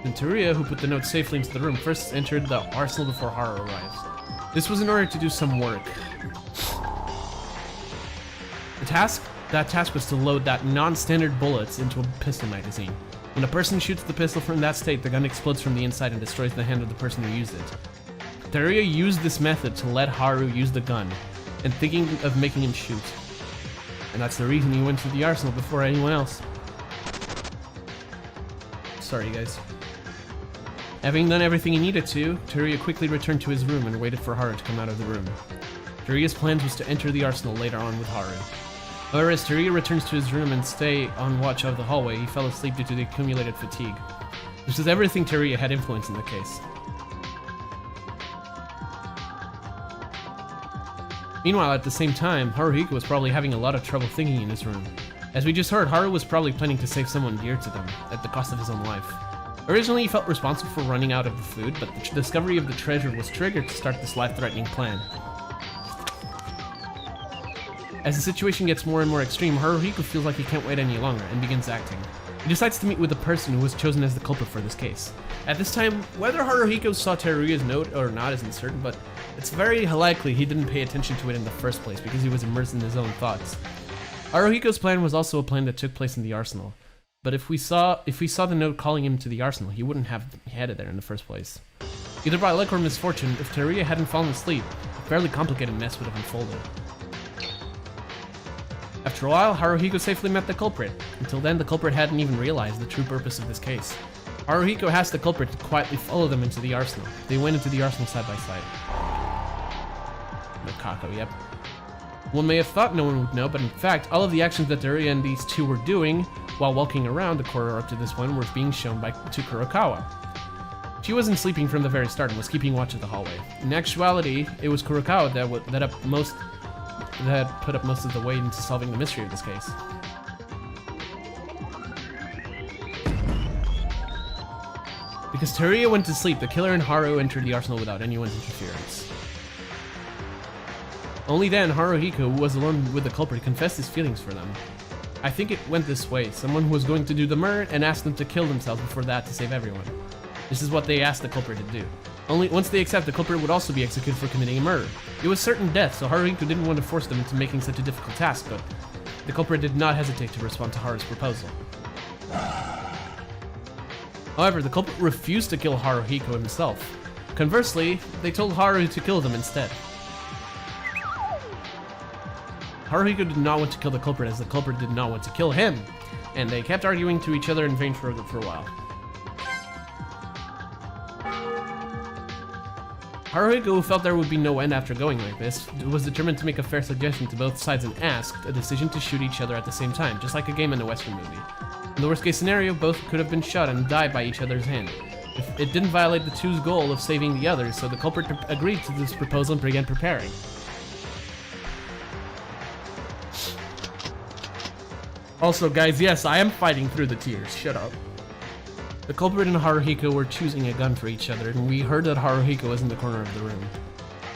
Then Teruya, who put the note safely into the room, first entered the arsenal before Haru arrives. This was in order to do some work. That task was to load that non-standard bullets into a pistol magazine. When a person shoots the pistol from that state, the gun explodes from the inside and destroys the hand of the person who used it. Teruya used this method to let Haru use the gun, and thinking of making him shoot. And that's the reason he went to the arsenal before anyone else. Sorry, guys. Having done everything he needed to, Teruya quickly returned to his room and waited for Haru to come out of the room. Teruya's plan was to enter the arsenal later on with Haru. However, as Teruya returns to his room and stay on watch of the hallway, he fell asleep due to the accumulated fatigue. This is everything Teruya had influence in the case. Meanwhile, at the same time, Haruhiko was probably having a lot of trouble thinking in his room. As we just heard, Haru was probably planning to save someone dear to them, at the cost of his own life. Originally, he felt responsible for running out of the food, but the discovery of the treasure was triggered to start this life-threatening plan. As the situation gets more and more extreme, Haruhiko feels like he can't wait any longer and begins acting. He decides to meet with the person who was chosen as the culprit for this case. At this time, whether Haruhiko saw Teruya's note or not isn't certain, but it's very likely he didn't pay attention to it in the first place because he was immersed in his own thoughts. Haruhiko's plan was also a plan that took place in the arsenal, but if we saw the note calling him to the arsenal, he wouldn't have headed there in the first place. Either by luck or misfortune, if Teruya hadn't fallen asleep, a fairly complicated mess would have unfolded. After a while, Haruhiko safely met the culprit. Until then, the culprit hadn't even realized the true purpose of this case. Haruhiko asked the culprit to quietly follow them into the arsenal. They went into the arsenal side by side. Makako, yep. One may have thought no one would know, but in fact, all of the actions that Teruya and these two were doing while walking around the corridor up to this one were being shown to Kurokawa. She wasn't sleeping from the very start and was keeping watch of the hallway. In actuality, it was Kurokawa that put up most of the weight into solving the mystery of this case. Because Teruya went to sleep, the killer and Haru entered the arsenal without anyone's interference. Only then, Haruhiko, who was alone with the culprit, confessed his feelings for them. I think it went this way. Someone who was going to do the murder and asked them to kill themselves before that to save everyone. This is what they asked the culprit to do. Only once they accept, the culprit would also be executed for committing a murder. It was certain death, so Haruhiko didn't want to force them into making such a difficult task, but the culprit did not hesitate to respond to Haru's proposal. However, the culprit refused to kill Haruhiko himself. Conversely, they told Haru to kill them instead. Haruhiko did not want to kill the culprit as the culprit did not want to kill him, and they kept arguing to each other in vain for a while. Haruhiko, who felt there would be no end after going like this, was determined to make a fair suggestion to both sides and asked a decision to shoot each other at the same time, just like a game in a Western movie. In the worst case scenario, both could have been shot and died by each other's hand. If it didn't violate the two's goal of saving the others, so the culprit agreed to this proposal and began preparing. Also, guys, yes, I am fighting through the tears. Shut up. The culprit and Haruhiko were choosing a gun for each other, and we heard that Haruhiko was in the corner of the room.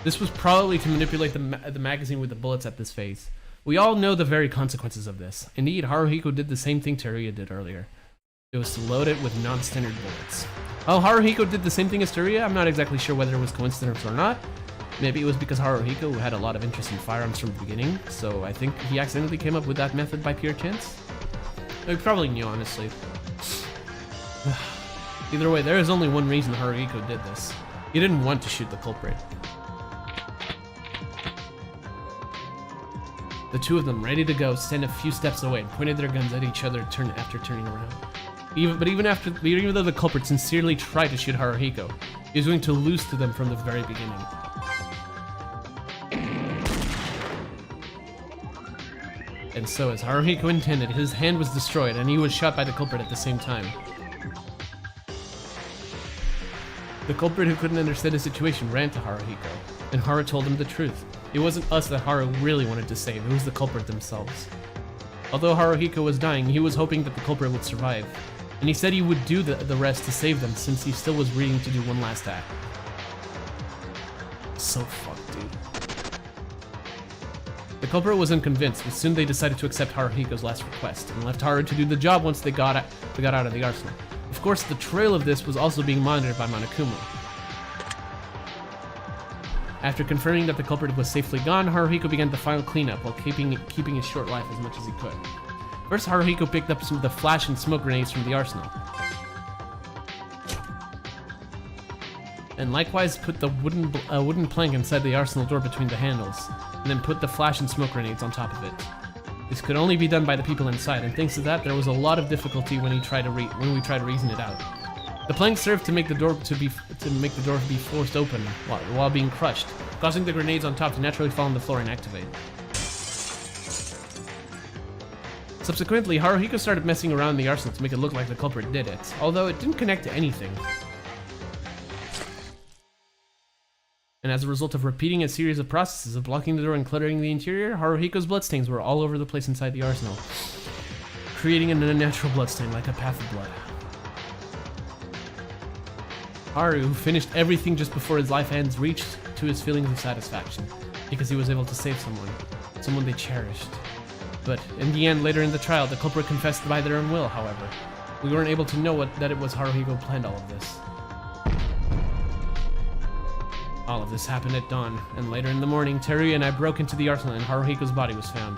This was probably to manipulate the magazine with the bullets at this phase. We all know the very consequences of this. Indeed, Haruhiko did the same thing Teruya did earlier. It was to load it with non-standard bullets. While Haruhiko did the same thing as Teruya, I'm not exactly sure whether it was coincidence or not. Maybe it was because Haruhiko had a lot of interest in firearms from the beginning, so I think he accidentally came up with that method by pure chance. We probably knew, honestly. Either way, there is only one reason Haruhiko did this. He didn't want to shoot the culprit. The two of them, ready to go, stand a few steps away and pointed their guns at each other after turning around. Even though the culprit sincerely tried to shoot Haruhiko, he was going to lose to them from the very beginning. And so, as Haruhiko intended, his hand was destroyed and he was shot by the culprit at the same time. The culprit, who couldn't understand the situation, ran to Haruhiko, and Haru told him the truth. It wasn't us that Haru really wanted to save, it was the culprit themselves. Although Haruhiko was dying, he was hoping that the culprit would survive, and he said he would do the rest to save them since he still was waiting to do one last act. So fucked, dude. The culprit was unconvinced, but soon they decided to accept Haruhiko's last request, and left Haru to do the job once they got out of the arsenal. Of course, the trail of this was also being monitored by Monokuma. After confirming that the culprit was safely gone, Haruhiko began the final cleanup while keeping his short life as much as he could. First, Haruhiko picked up some of the flash and smoke grenades from the arsenal, and likewise put the wooden plank inside the arsenal door between the handles, and then put the flash and smoke grenades on top of it. This could only be done by the people inside, and thanks to that, there was a lot of difficulty when we tried to reason it out. The plank served to make the door be forced open while being crushed, causing the grenades on top to naturally fall on the floor and activate. Subsequently, Haruhiko started messing around in the arsenal to make it look like the culprit did it, although it didn't connect to anything. And as a result of repeating a series of processes of blocking the door and cluttering the interior, Haruhiko's bloodstains were all over the place inside the arsenal, creating an unnatural bloodstain like a path of blood. Haru, who finished everything just before his life ends, reached to his feelings of satisfaction, because he was able to save someone they cherished. But in the end, later in the trial, the culprit confessed by their own will, however. We weren't able to know that it was Haruhiko who planned all of this. All of this happened at dawn, and later in the morning, Teruya and I broke into the arsenal and Haruhiko's body was found.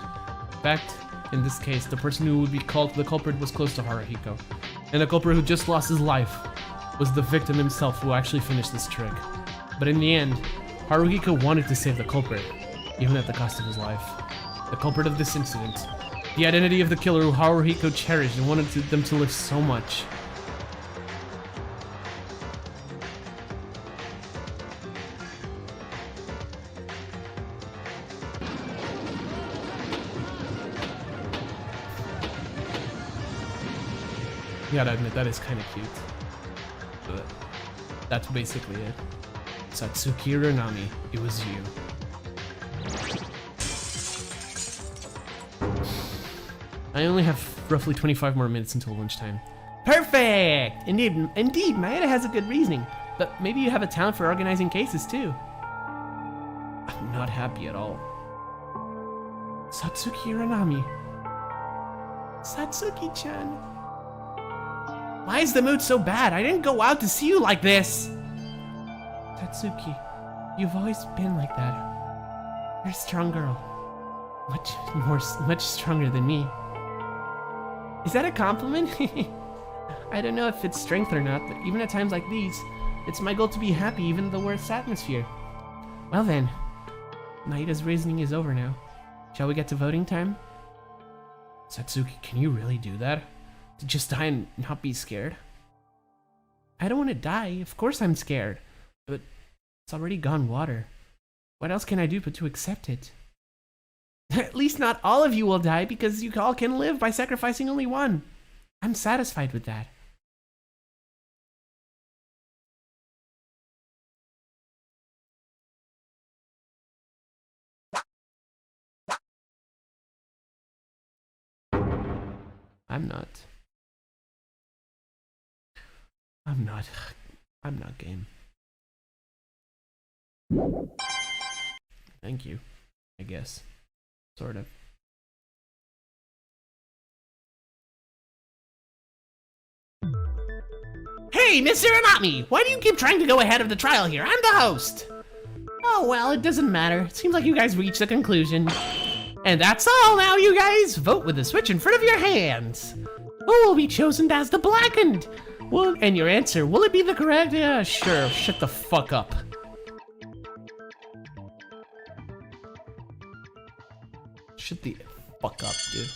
In fact, in this case, the person who would be called the culprit was close to Haruhiko, and the culprit who just lost his life was the victim himself who actually finished this trick. But in the end, Haruhiko wanted to save the culprit, even at the cost of his life. The culprit of this incident, the identity of the killer who Haruhiko cherished and wanted them to live so much. You gotta admit, that is kind of cute. That's basically it. Satsuki Uranami, it was you. I only have roughly 25 more minutes until lunchtime. Perfect! Indeed, Maeda has a good reasoning. But maybe you have a talent for organizing cases too. I'm not happy at all. Satsuki Uranami. Satsuki-chan. Why is the mood so bad? I didn't go out to see you like this. Satsuki, you've always been like that. You're a strong girl. Much stronger than me. Is that a compliment? I don't know if it's strength or not, but even at times like these, it's my goal to be happy even in the worst atmosphere. Well then, Maeda's reasoning is over now. Shall we get to voting time? Satsuki, can you really do that? To just die and not be scared? I don't want to die. Of course I'm scared. But it's already gone water. What else can I do but to accept it? At least not all of you will die because you all can live by sacrificing only one. I'm satisfied with that. I'm not game. Thank you, I guess. Sort of. Hey, Mr. Anami! Why do you keep trying to go ahead of the trial here? I'm the host! Oh, well, it doesn't matter. It seems like you guys reached a conclusion. And that's all now, you guys! Vote with the switch in front of your hands! Who will be chosen as the blackened? And your answer, will it be the correct? Yeah, sure. Shut the fuck up. Shut the fuck up, dude.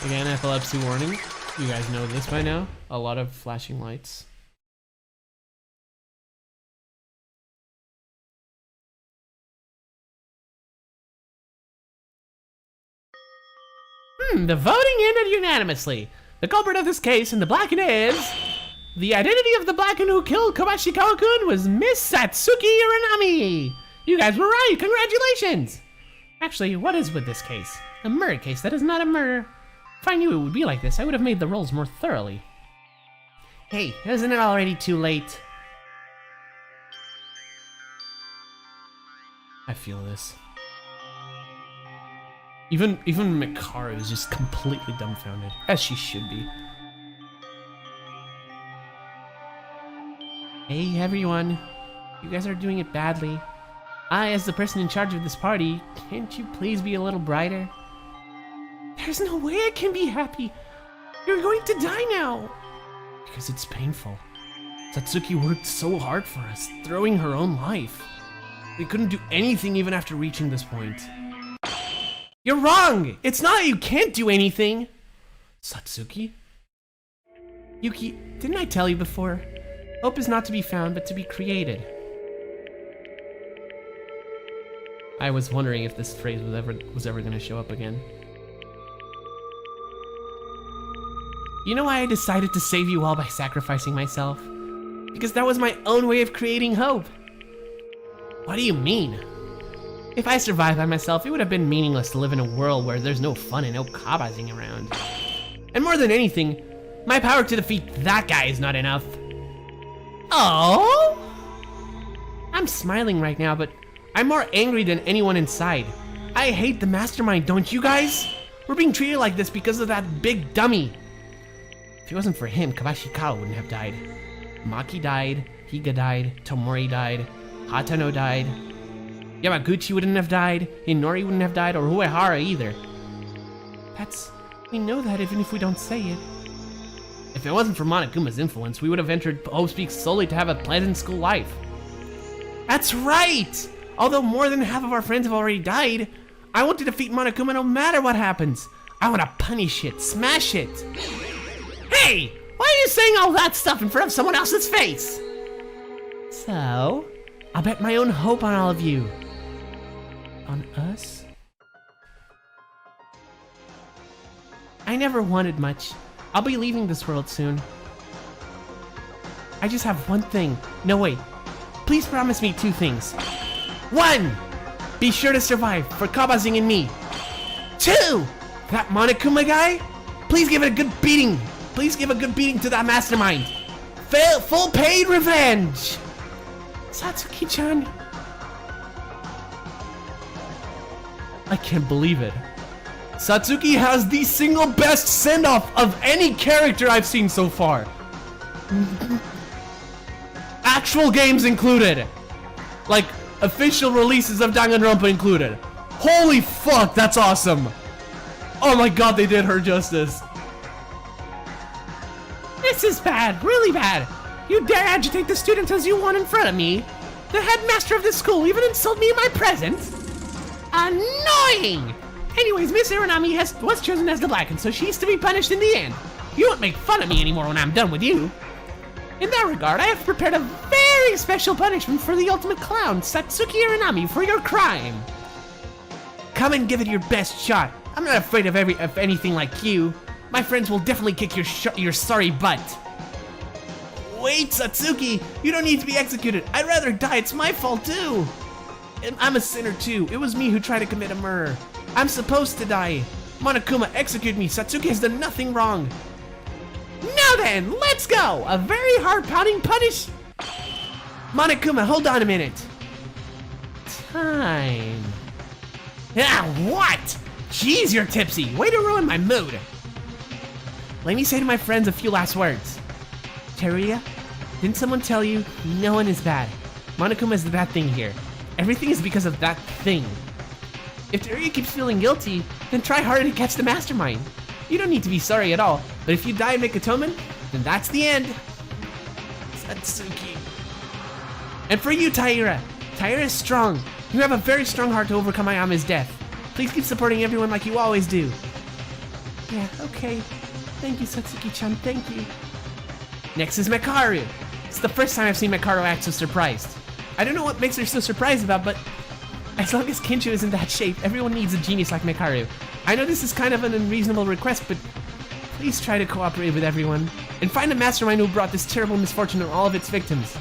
Again, epilepsy warning. You guys know this by now. A lot of flashing lights. The voting ended unanimously. The culprit of this case in the blackened is... The identity of the blackened who killed Kobashi Kawa-kun was Miss Satsuki Uranami. You guys were right. Congratulations. Actually, what is with this case? A murder case that is not a murder. If I knew it would be like this, I would have made the rolls more thoroughly. Hey, isn't it already too late? I feel this. Even Mikaru is just completely dumbfounded, as she should be. Hey everyone, you guys are doing it badly. I, as the person in charge of this party, can't you please be a little brighter? There's no way I can be happy. You're going to die now. Because it's painful. Satsuki worked so hard for us, throwing her own life. We couldn't do anything even after reaching this point. You're wrong! It's not that you can't do anything! Satsuki? Yuki, didn't I tell you before? Hope is not to be found, but to be created. I was wondering if this phrase was ever going to show up again. You know why I decided to save you all by sacrificing myself? Because that was my own way of creating hope. What do you mean? If I survived by myself, it would have been meaningless to live in a world where there's no fun and no kabazing around. And more than anything, my power to defeat that guy is not enough. Oh? I'm smiling right now, but I'm more angry than anyone inside. I hate the mastermind, don't you guys? We're being treated like this because of that big dummy. If it wasn't for him, Kabashikawa wouldn't have died. Maki died, Higa died, Tomori died, Hatano died. Yamaguchi wouldn't have died, Inori wouldn't have died, or Uehara either. We know that even if we don't say it. If it wasn't for Monokuma's influence, we would have entered Hope Speaks solely to have a pleasant school life. That's right! Although more than half of our friends have already died, I want to defeat Monokuma no matter what happens. I want to punish it, smash it. Hey! Why are you saying all that stuff in front of someone else's face? So, I'll bet my own hope on all of you. On us? I never wanted much. I'll be leaving this world soon. I just have one thing. No, wait. Please promise me 2 things. 1! Be sure to survive for Kabazing and me. 2! That Monokuma guy? Please give it a good beating. Please give a good beating to that mastermind. Full paid revenge! Satsuki-chan. I can't believe it. Satsuki has the single best send-off of any character I've seen so far. Actual games included. Like, official releases of Danganronpa included. Holy fuck, that's awesome. Oh my god, they did her justice. This is bad, really bad. You dare agitate the students as you want in front of me? The headmaster of the school even insulted me in my presence? Annoying! Anyways, Miss Aranami was chosen as the Black, and so she's to be punished in the end. You won't make fun of me anymore when I'm done with you. In that regard, I have prepared a very special punishment for the ultimate clown, Satsuki Aranami, for your crime. Come and give it your best shot. I'm not afraid of anything like you. My friends will definitely kick your sorry butt. Wait, Satsuki, you don't need to be executed. I'd rather die. It's my fault too. I'm a sinner too. It was me who tried to commit a murder. I'm supposed to die. Monokuma, execute me. Satsuki has done nothing wrong. Now then, let's go. A very hard-pounding punish. Monokuma, hold on a minute. Time. Ah, what? Jeez, you're tipsy. Way to ruin my mood. Let me say to my friends a few last words. Teruya, didn't someone tell you no one is bad? Monokuma is the bad thing here. Everything is because of that thing. If Teruya keeps feeling guilty, then try harder to catch the mastermind. You don't need to be sorry at all, but if you die and make atonement, then that's the end. Satsuki. And for you, Taira. Taira is strong. You have a very strong heart to overcome Ayama's death. Please keep supporting everyone like you always do. Yeah, okay. Thank you, Satsuki-chan, thank you. Next is Mekaru. It's the first time I've seen Mekaru act so surprised. I don't know what makes her so surprised about, but as long as Kincho is in that shape, everyone needs a genius like Mekaru. I know this is kind of an unreasonable request, but please try to cooperate with everyone and find a mastermind who brought this terrible misfortune on all of its victims.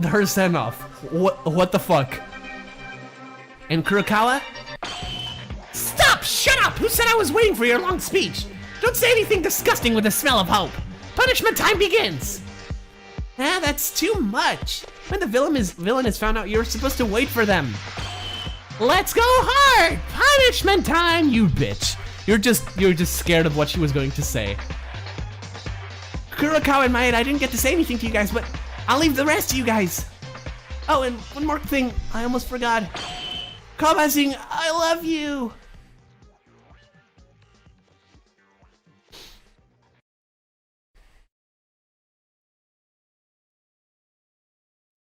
Her send-off. What the fuck? And Kurokawa? Stop! Shut up! Who said I was waiting for your long speech? Don't say anything disgusting with the smell of hope. Punishment time begins! Ah, that's too much. When the villain is found out, you're supposed to wait for them. Let's go hard! Punishment time, you bitch. You're just scared of what she was going to say. Kurokawa and Maeda, I didn't get to say anything to you guys, but I'll leave the rest to you guys. Oh, and one more thing, I almost forgot. Kabazing, I love you.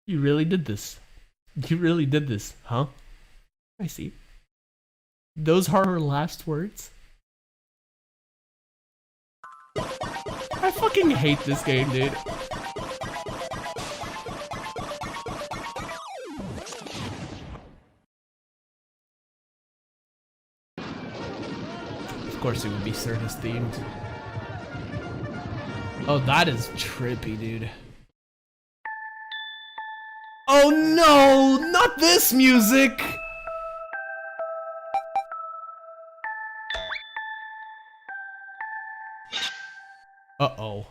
You really did this. You really did this, huh? I see. Those are her last words? I fucking hate this game, dude. Of course it would be Circus themed. Oh, that is trippy, dude. Oh no, not this music! Uh-oh.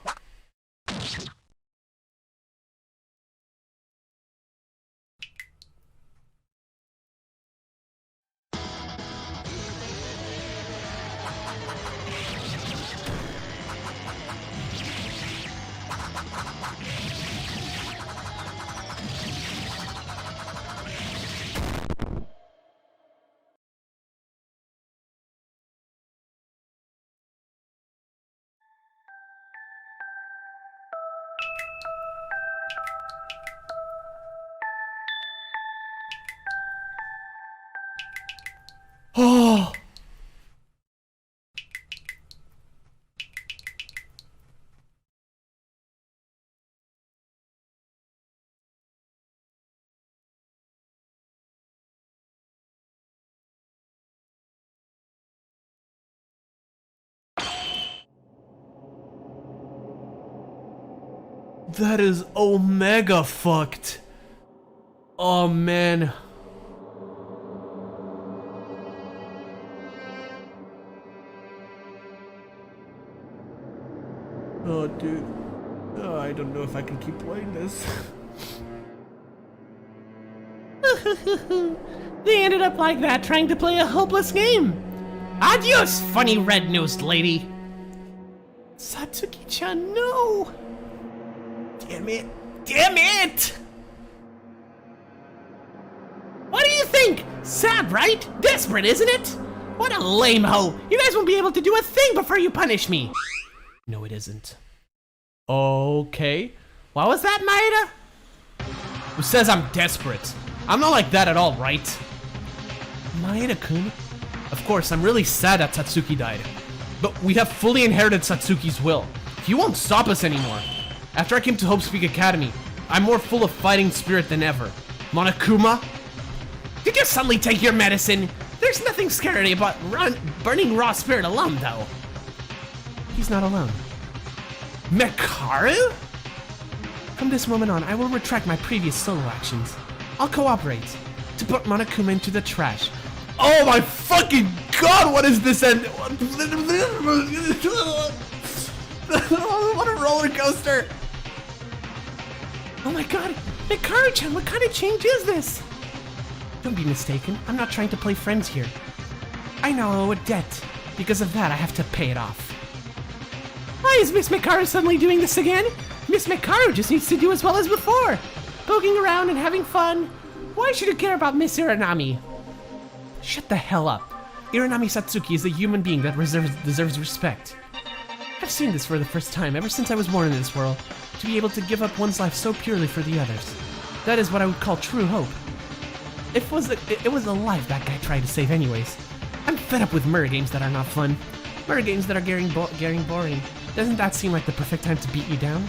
That is omega fucked. Oh man. Oh dude. Oh, I don't know if I can keep playing this. They ended up like that, trying to play a hopeless game. Adios, funny red-nosed lady. Satsuki-chan, no! Damn it! Damn it! What do you think? Sad, right? Desperate, isn't it? What a lame hoe. You guys won't be able to do a thing before you punish me. No, it isn't. Okay. What was that, Maeda? Who says I'm desperate? I'm not like that at all, right? Maeda-kun? Of course, I'm really sad that Satsuki died. But we have fully inherited Satsuki's will. He won't stop us anymore. After I came to Hope Speak Academy, I'm more full of fighting spirit than ever. Monokuma? Did you suddenly take your medicine? There's nothing scary about burning raw spirit alone, though. He's not alone. Mekaru? From this moment on, I will retract my previous solo actions. I'll cooperate to put Monokuma into the trash. Oh my fucking god, what is this end? What a roller coaster! Oh my god, Mekaru-chan, what kind of change is this? Don't be mistaken, I'm not trying to play friends here. I now owe a debt. Because of that, I have to pay it off. Why is Miss Mekaru suddenly doing this again? Miss Mekaru just needs to do as well as before. Poking around and having fun. Why should you care about Miss Iranami? Shut the hell up. Iranami Satsuki is a human being that deserves respect. I've seen this for the first time ever since I was born in this world, to be able to give up one's life so purely for the others. That is what I would call true hope. It was a life that guy tried to save anyways. I'm fed up with murder games that are not fun. Murder games that are getting boring. Doesn't that seem like the perfect time to beat you down?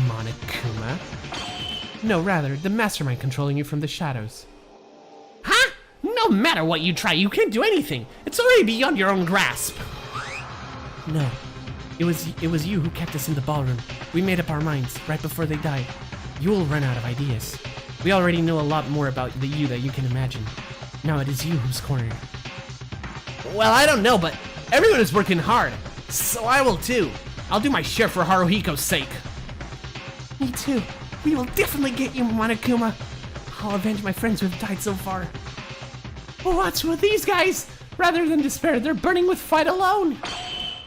Monokuma? No, rather, the mastermind controlling you from the shadows. Huh? No matter what you try, you can't do anything. It's already beyond your own grasp. No. It was you who kept us in the ballroom. We made up our minds right before they died. You'll run out of ideas. We already know a lot more about the you that you can imagine. Now it is you who's cornered. Well, I don't know, but everyone is working hard. So I will too. I'll do my share for Haruhiko's sake. Me too. We will definitely get you, Monokuma. I'll avenge my friends who have died so far. Well, what's with these guys? Rather than despair, they're burning with fight alone.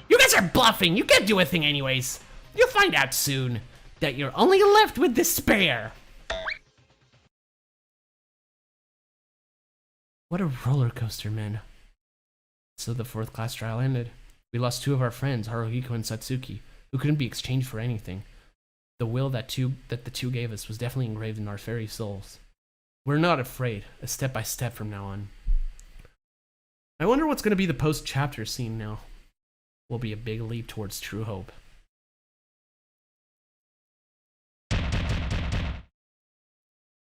You guys are bluffing. You can't do a thing anyways. You'll find out soon that you're only left with despair. What a roller coaster, man. So the 4th class trial ended. We lost 2 of our friends, Haruhiko and Satsuki, who couldn't be exchanged for anything. The will that the two gave us was definitely engraved in our very souls. We're not afraid, a step by step from now on. I wonder what's going to be the post-chapter scene now. Will be a big leap towards true hope.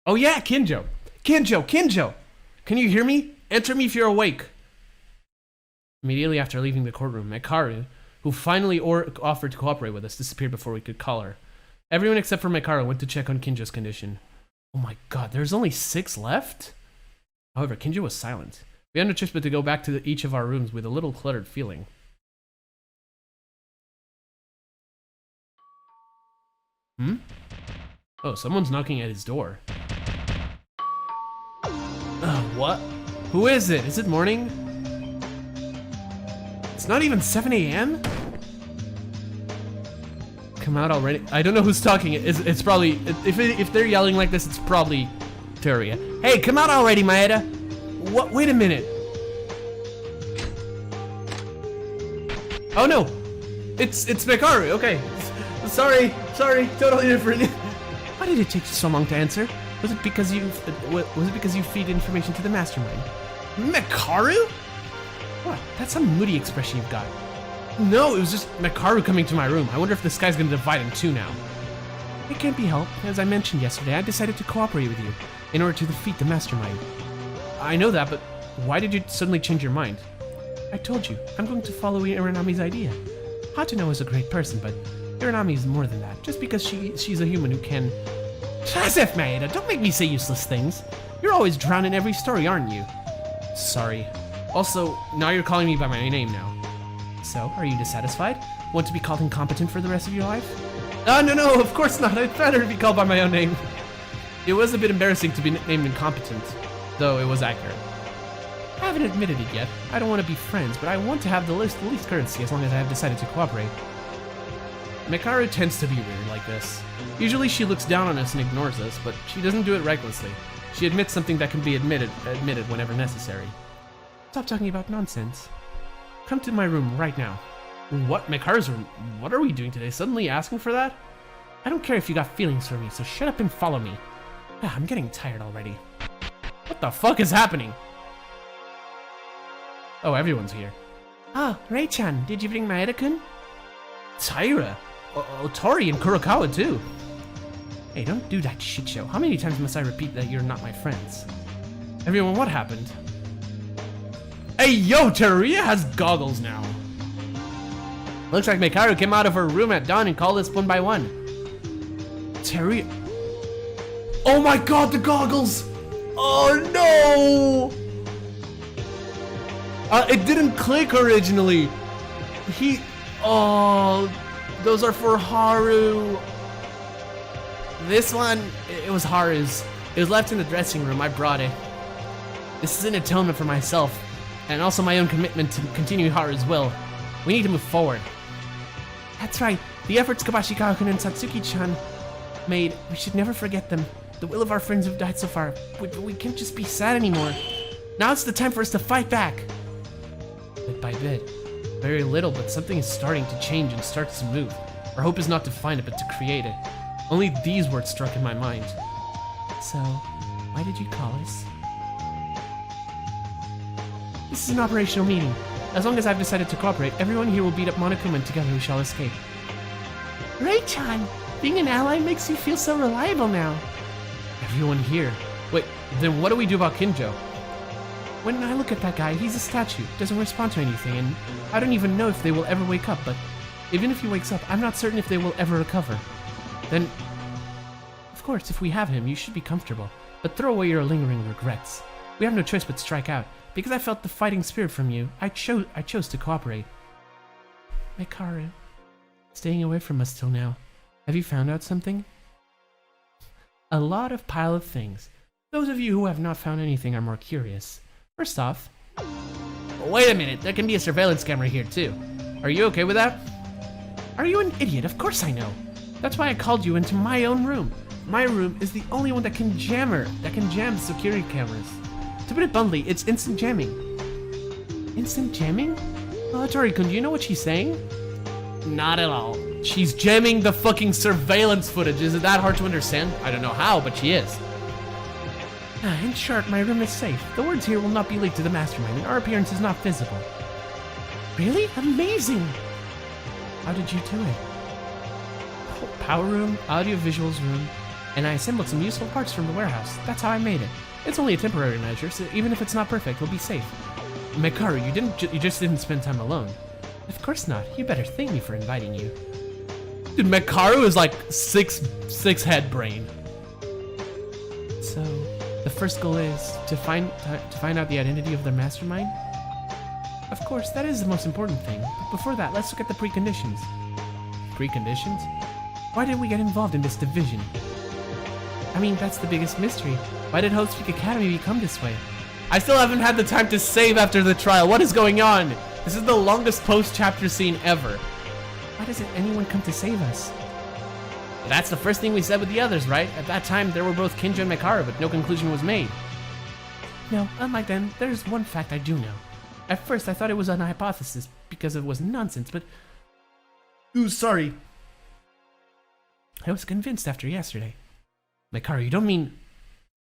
Oh yeah, Kinjo! Kinjo! Can you hear me? Answer me if you're awake. Immediately after leaving the courtroom, Mekaru, who finally offered to cooperate with us, disappeared before we could call her. Everyone except for Mekaru went to check on Kinjo's condition. Oh my god, there's only 6 left? However, Kinjo was silent. We had no choice but to go back to each of our rooms with a little cluttered feeling. Oh, someone's knocking at his door. What? Who is it? Is it morning? It's not even 7 a.m.? Come out already. I don't know who's talking. It's probably... If they're yelling like this, it's probably Teruya. Hey, come out already, Maeda. What? Wait a minute. Oh no. It's Mekaru. Okay. Sorry. Totally different. Why did it take you so long to answer? Was it because you feed information to the mastermind? Mekaru? What? That's some moody expression you've got. No, it was just Mekaru coming to my room. I wonder if this guy's gonna divide in 2 now. It can't be helped. As I mentioned yesterday, I decided to cooperate with you in order to defeat the mastermind. I know that, but why did you suddenly change your mind? I told you, I'm going to follow Iranami's idea. Hatano is a great person, but Hiranami's more than that. Just because she's a human who can... As if, Maeda, don't make me say useless things. You're always drowned in every story, aren't you? Sorry. Also, now you're calling me by my name now. So, are you dissatisfied? Want to be called incompetent for the rest of your life? No, of course not. I'd rather be called by my own name. It was a bit embarrassing to be named incompetent, though it was accurate. I haven't admitted it yet. I don't want to be friends, but I want to have the least courtesy as long as I have decided to cooperate. Mekaru tends to be weird like this. Usually she looks down on us and ignores us, but she doesn't do it recklessly. She admits something that can be admitted whenever necessary. Stop talking about nonsense. Come to my room right now. What? Mekaru's room? What are we doing today? Suddenly asking for that? I don't care if you got feelings for me, so shut up and follow me. I'm getting tired already. What the fuck is happening? Oh, everyone's here. Ah, Rei-chan, did you bring Maeda-kun? Taira? Otori and Kurokawa too. Hey, don't do that shit show. How many times must I repeat that you're not my friends? Everyone, what happened? Hey, yo, Teruya has goggles now. Looks like Mekaru came out of her room at dawn and called us one by one. Teruya... Oh my god, the goggles! Oh no! It didn't click originally. Oh, those are for Haru. This one, it was Haru's. It was left in the dressing room. I brought it. This is an atonement for myself, and also my own commitment to continue Haru's will. We need to move forward. That's right. The efforts Kabashikawa-kun and Satsuki-chan made, we should never forget them. The will of our friends who've died so far. We can't just be sad anymore. Now it's the time for us to fight back. Bit by bit. Very little, but something is starting to change and starts to move. Our hope is not to find it, but to create it. Only these words struck in my mind. So, why did you call us? This is an operational meeting. As long as I've decided to cooperate, everyone here will beat up Monokuma and together we shall escape. Rei-chan! Being an ally makes you feel so reliable now. Everyone here. Wait, then what do we do about Kinjo? When I look at that guy, he's a statue, doesn't respond to anything, and I don't even know if they will ever wake up, but even if he wakes up, I'm not certain if they will ever recover. Then, of course, if we have him, you should be comfortable, but throw away your lingering regrets. We have no choice but strike out. Because I felt the fighting spirit from you, I chose to cooperate. Mekaru, staying away from us till now. Have you found out something? A lot of pile of things. Those of you who have not found anything are more curious. First off... Wait a minute, there can be a surveillance camera here too. Are you okay with that? Are you an idiot? Of course I know. That's why I called you into my own room. My room is the only one that can jam security cameras. To put it bluntly, it's instant jamming. Instant jamming? Tori-kun, do you know what she's saying? Not at all. She's jamming the fucking surveillance footage. Is it that hard to understand? I don't know how, but she is. In short, my room is safe. The words here will not be leaked to the mastermind, and our appearance is not visible. Really? Amazing! How did you do it? Power room, audio visuals room, and I assembled some useful parts from the warehouse. That's how I made it. It's only a temporary measure, so even if it's not perfect, we'll be safe. Mekaru, you just didn't spend time alone. Of course not. You better thank me for inviting you. Dude, Mekaru is like six head brain. So, the first goal is to find out the identity of their mastermind? Of course, that is the most important thing. But before that, let's look at the preconditions. Preconditions? Why did we get involved in this division? I mean, that's the biggest mystery. Why did Hope Speak Academy become this way? I still haven't had the time to save after the trial. What is going on? This is the longest post-chapter scene ever. Why doesn't anyone come to save us? That's the first thing we said with the others, right? At that time, there were both Kinjo and Mekaru, but no conclusion was made. No, unlike them, there's one fact I do know. At first, I thought it was an hypothesis because it was nonsense, but... Ooh, sorry. I was convinced after yesterday. Mekaru, you don't mean...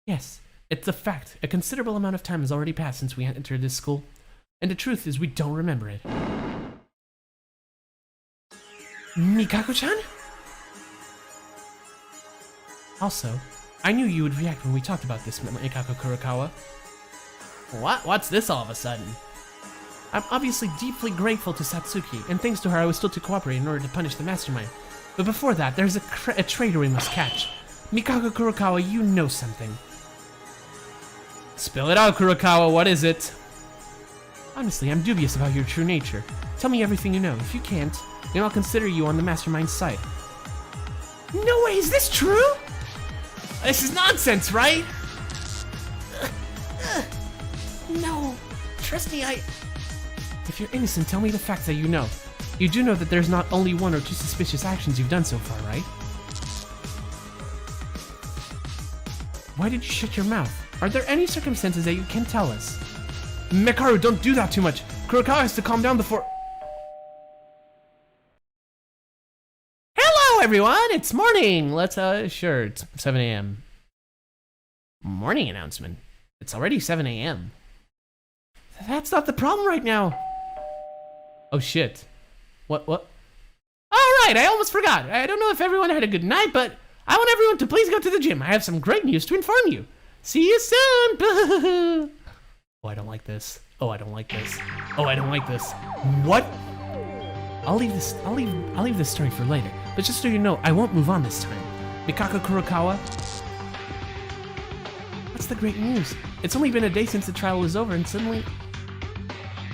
Yes, it's a fact. A considerable amount of time has already passed since we entered this school. And the truth is, we don't remember it. Mikako-chan? Also, I knew you would react when we talked about this, Mikako Kurokawa. What? What's this all of a sudden? I'm obviously deeply grateful to Satsuki, and thanks to her I was still to cooperate in order to punish the mastermind. But before that, there's a traitor we must catch. Mikako Kurokawa, you know something. Spill it out, Kurokawa, what is it? Honestly, I'm dubious about your true nature. Tell me everything you know. If you can't, then I'll consider you on the mastermind's side. No way, is this true? This is nonsense, right? No, trust me, If you're innocent, tell me the facts that you know. You do know that there's not only one or two suspicious actions you've done so far, right? Why did you shut your mouth? Are there any circumstances that you can tell us? Mekaru, don't do that too much. Kurokawa has to calm down before... Hello, everyone! It's morning! Sure, it's 7 a.m. Morning announcement. It's already 7 a.m. That's not the problem right now. Oh, shit. What? Alright, I almost forgot. I don't know if everyone had a good night, but I want everyone to please go to the gym. I have some great news to inform you. See you soon! Oh, I don't like this. Oh, I don't like this. Oh, I don't like this. What? I'll leave this story for later. But just so you know, I won't move on this time. Mikako Kurokawa. What's the great news? It's only been a day since the trial was over, and suddenly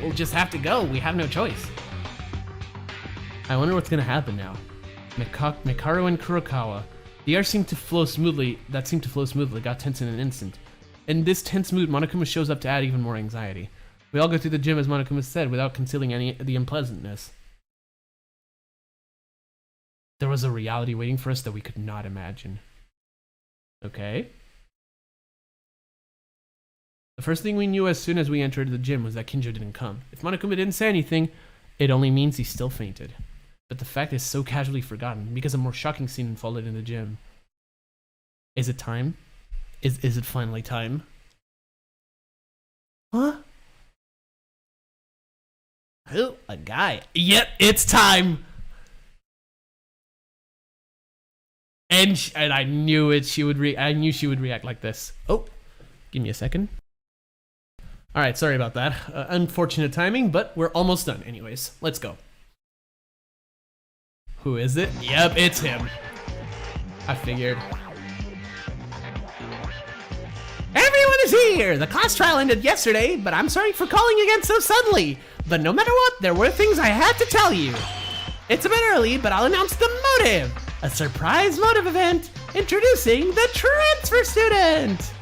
we'll just have to go. We have no choice. I wonder what's gonna happen now. Mekaru and Kurokawa. The air seemed to flow smoothly. Got tense in an instant. In this tense mood, Monokuma shows up to add even more anxiety. We all go to the gym, as Monokuma said, without concealing any of the unpleasantness. There was a reality waiting for us that we could not imagine. Okay. The first thing we knew as soon as we entered the gym was that Kinjo didn't come. If Monokuma didn't say anything, it only means he still fainted. But the fact is so casually forgotten because a more shocking scene unfolded in the gym. Is it time? Is it finally time? Huh? Who? A guy. Yep, it's time! And I knew it. I knew she would react like this. Oh, give me a second. All right, sorry about that. Unfortunate timing, but we're almost done. Anyways, let's go. Who is it? Yep, it's him. I figured. Everyone is here! The class trial ended yesterday, but I'm sorry for calling again so suddenly. But no matter what, there were things I had to tell you. It's a bit early, but I'll announce the motive. A surprise motive event introducing the transfer student.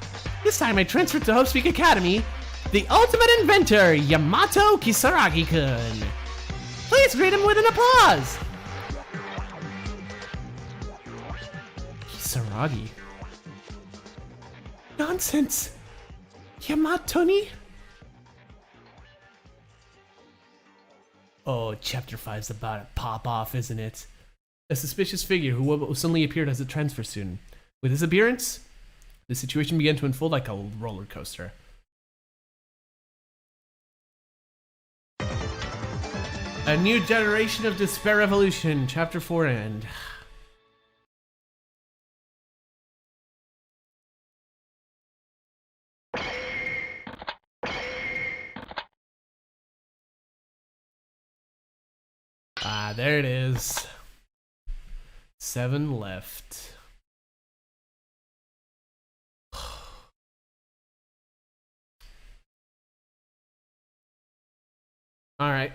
This time I transferred to Hope's Peak Academy, the ultimate inventor, Yamato Kisaragi-kun. Please greet him with an applause. Kisaragi? Nonsense! Yamato-ni? Oh, chapter 5's about to pop off, isn't it? A suspicious figure who suddenly appeared as a transfer student. With his appearance, the situation began to unfold like a roller coaster. A new generation of despair revolution, chapter 4 end. Ah, there it is. 7 left. All right.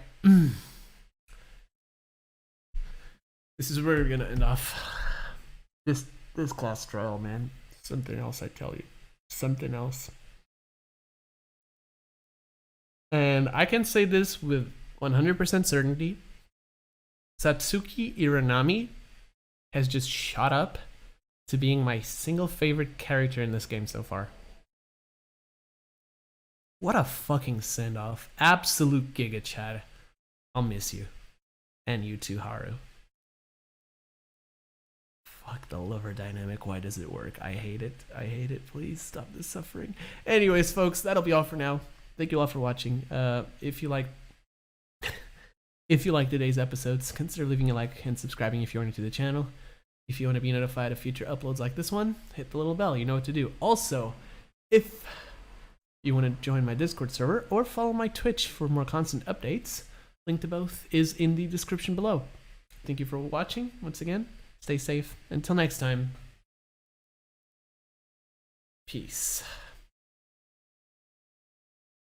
This is where we're gonna end off. This class trial, man. Something else, I tell you. Something else. And I can say this with 100% certainty. Satsuki Iranami has just shot up to being my single favorite character in this game so far. What a fucking send-off. Absolute giga Chad. I'll miss you. And you too, Haru. Fuck the lover dynamic. Why does it work? I hate it. I hate it. Please stop this suffering. Anyways, folks, that'll be all for now. Thank you all for watching. If you like today's episodes, consider leaving a like and subscribing if you're new to the channel. If you want to be notified of future uploads like this one, hit the little bell. You know what to do. Also, if you want to join my Discord server or follow my Twitch for more constant updates, link to both is in the description below. Thank you for watching once again. Stay safe. Until next time. Peace.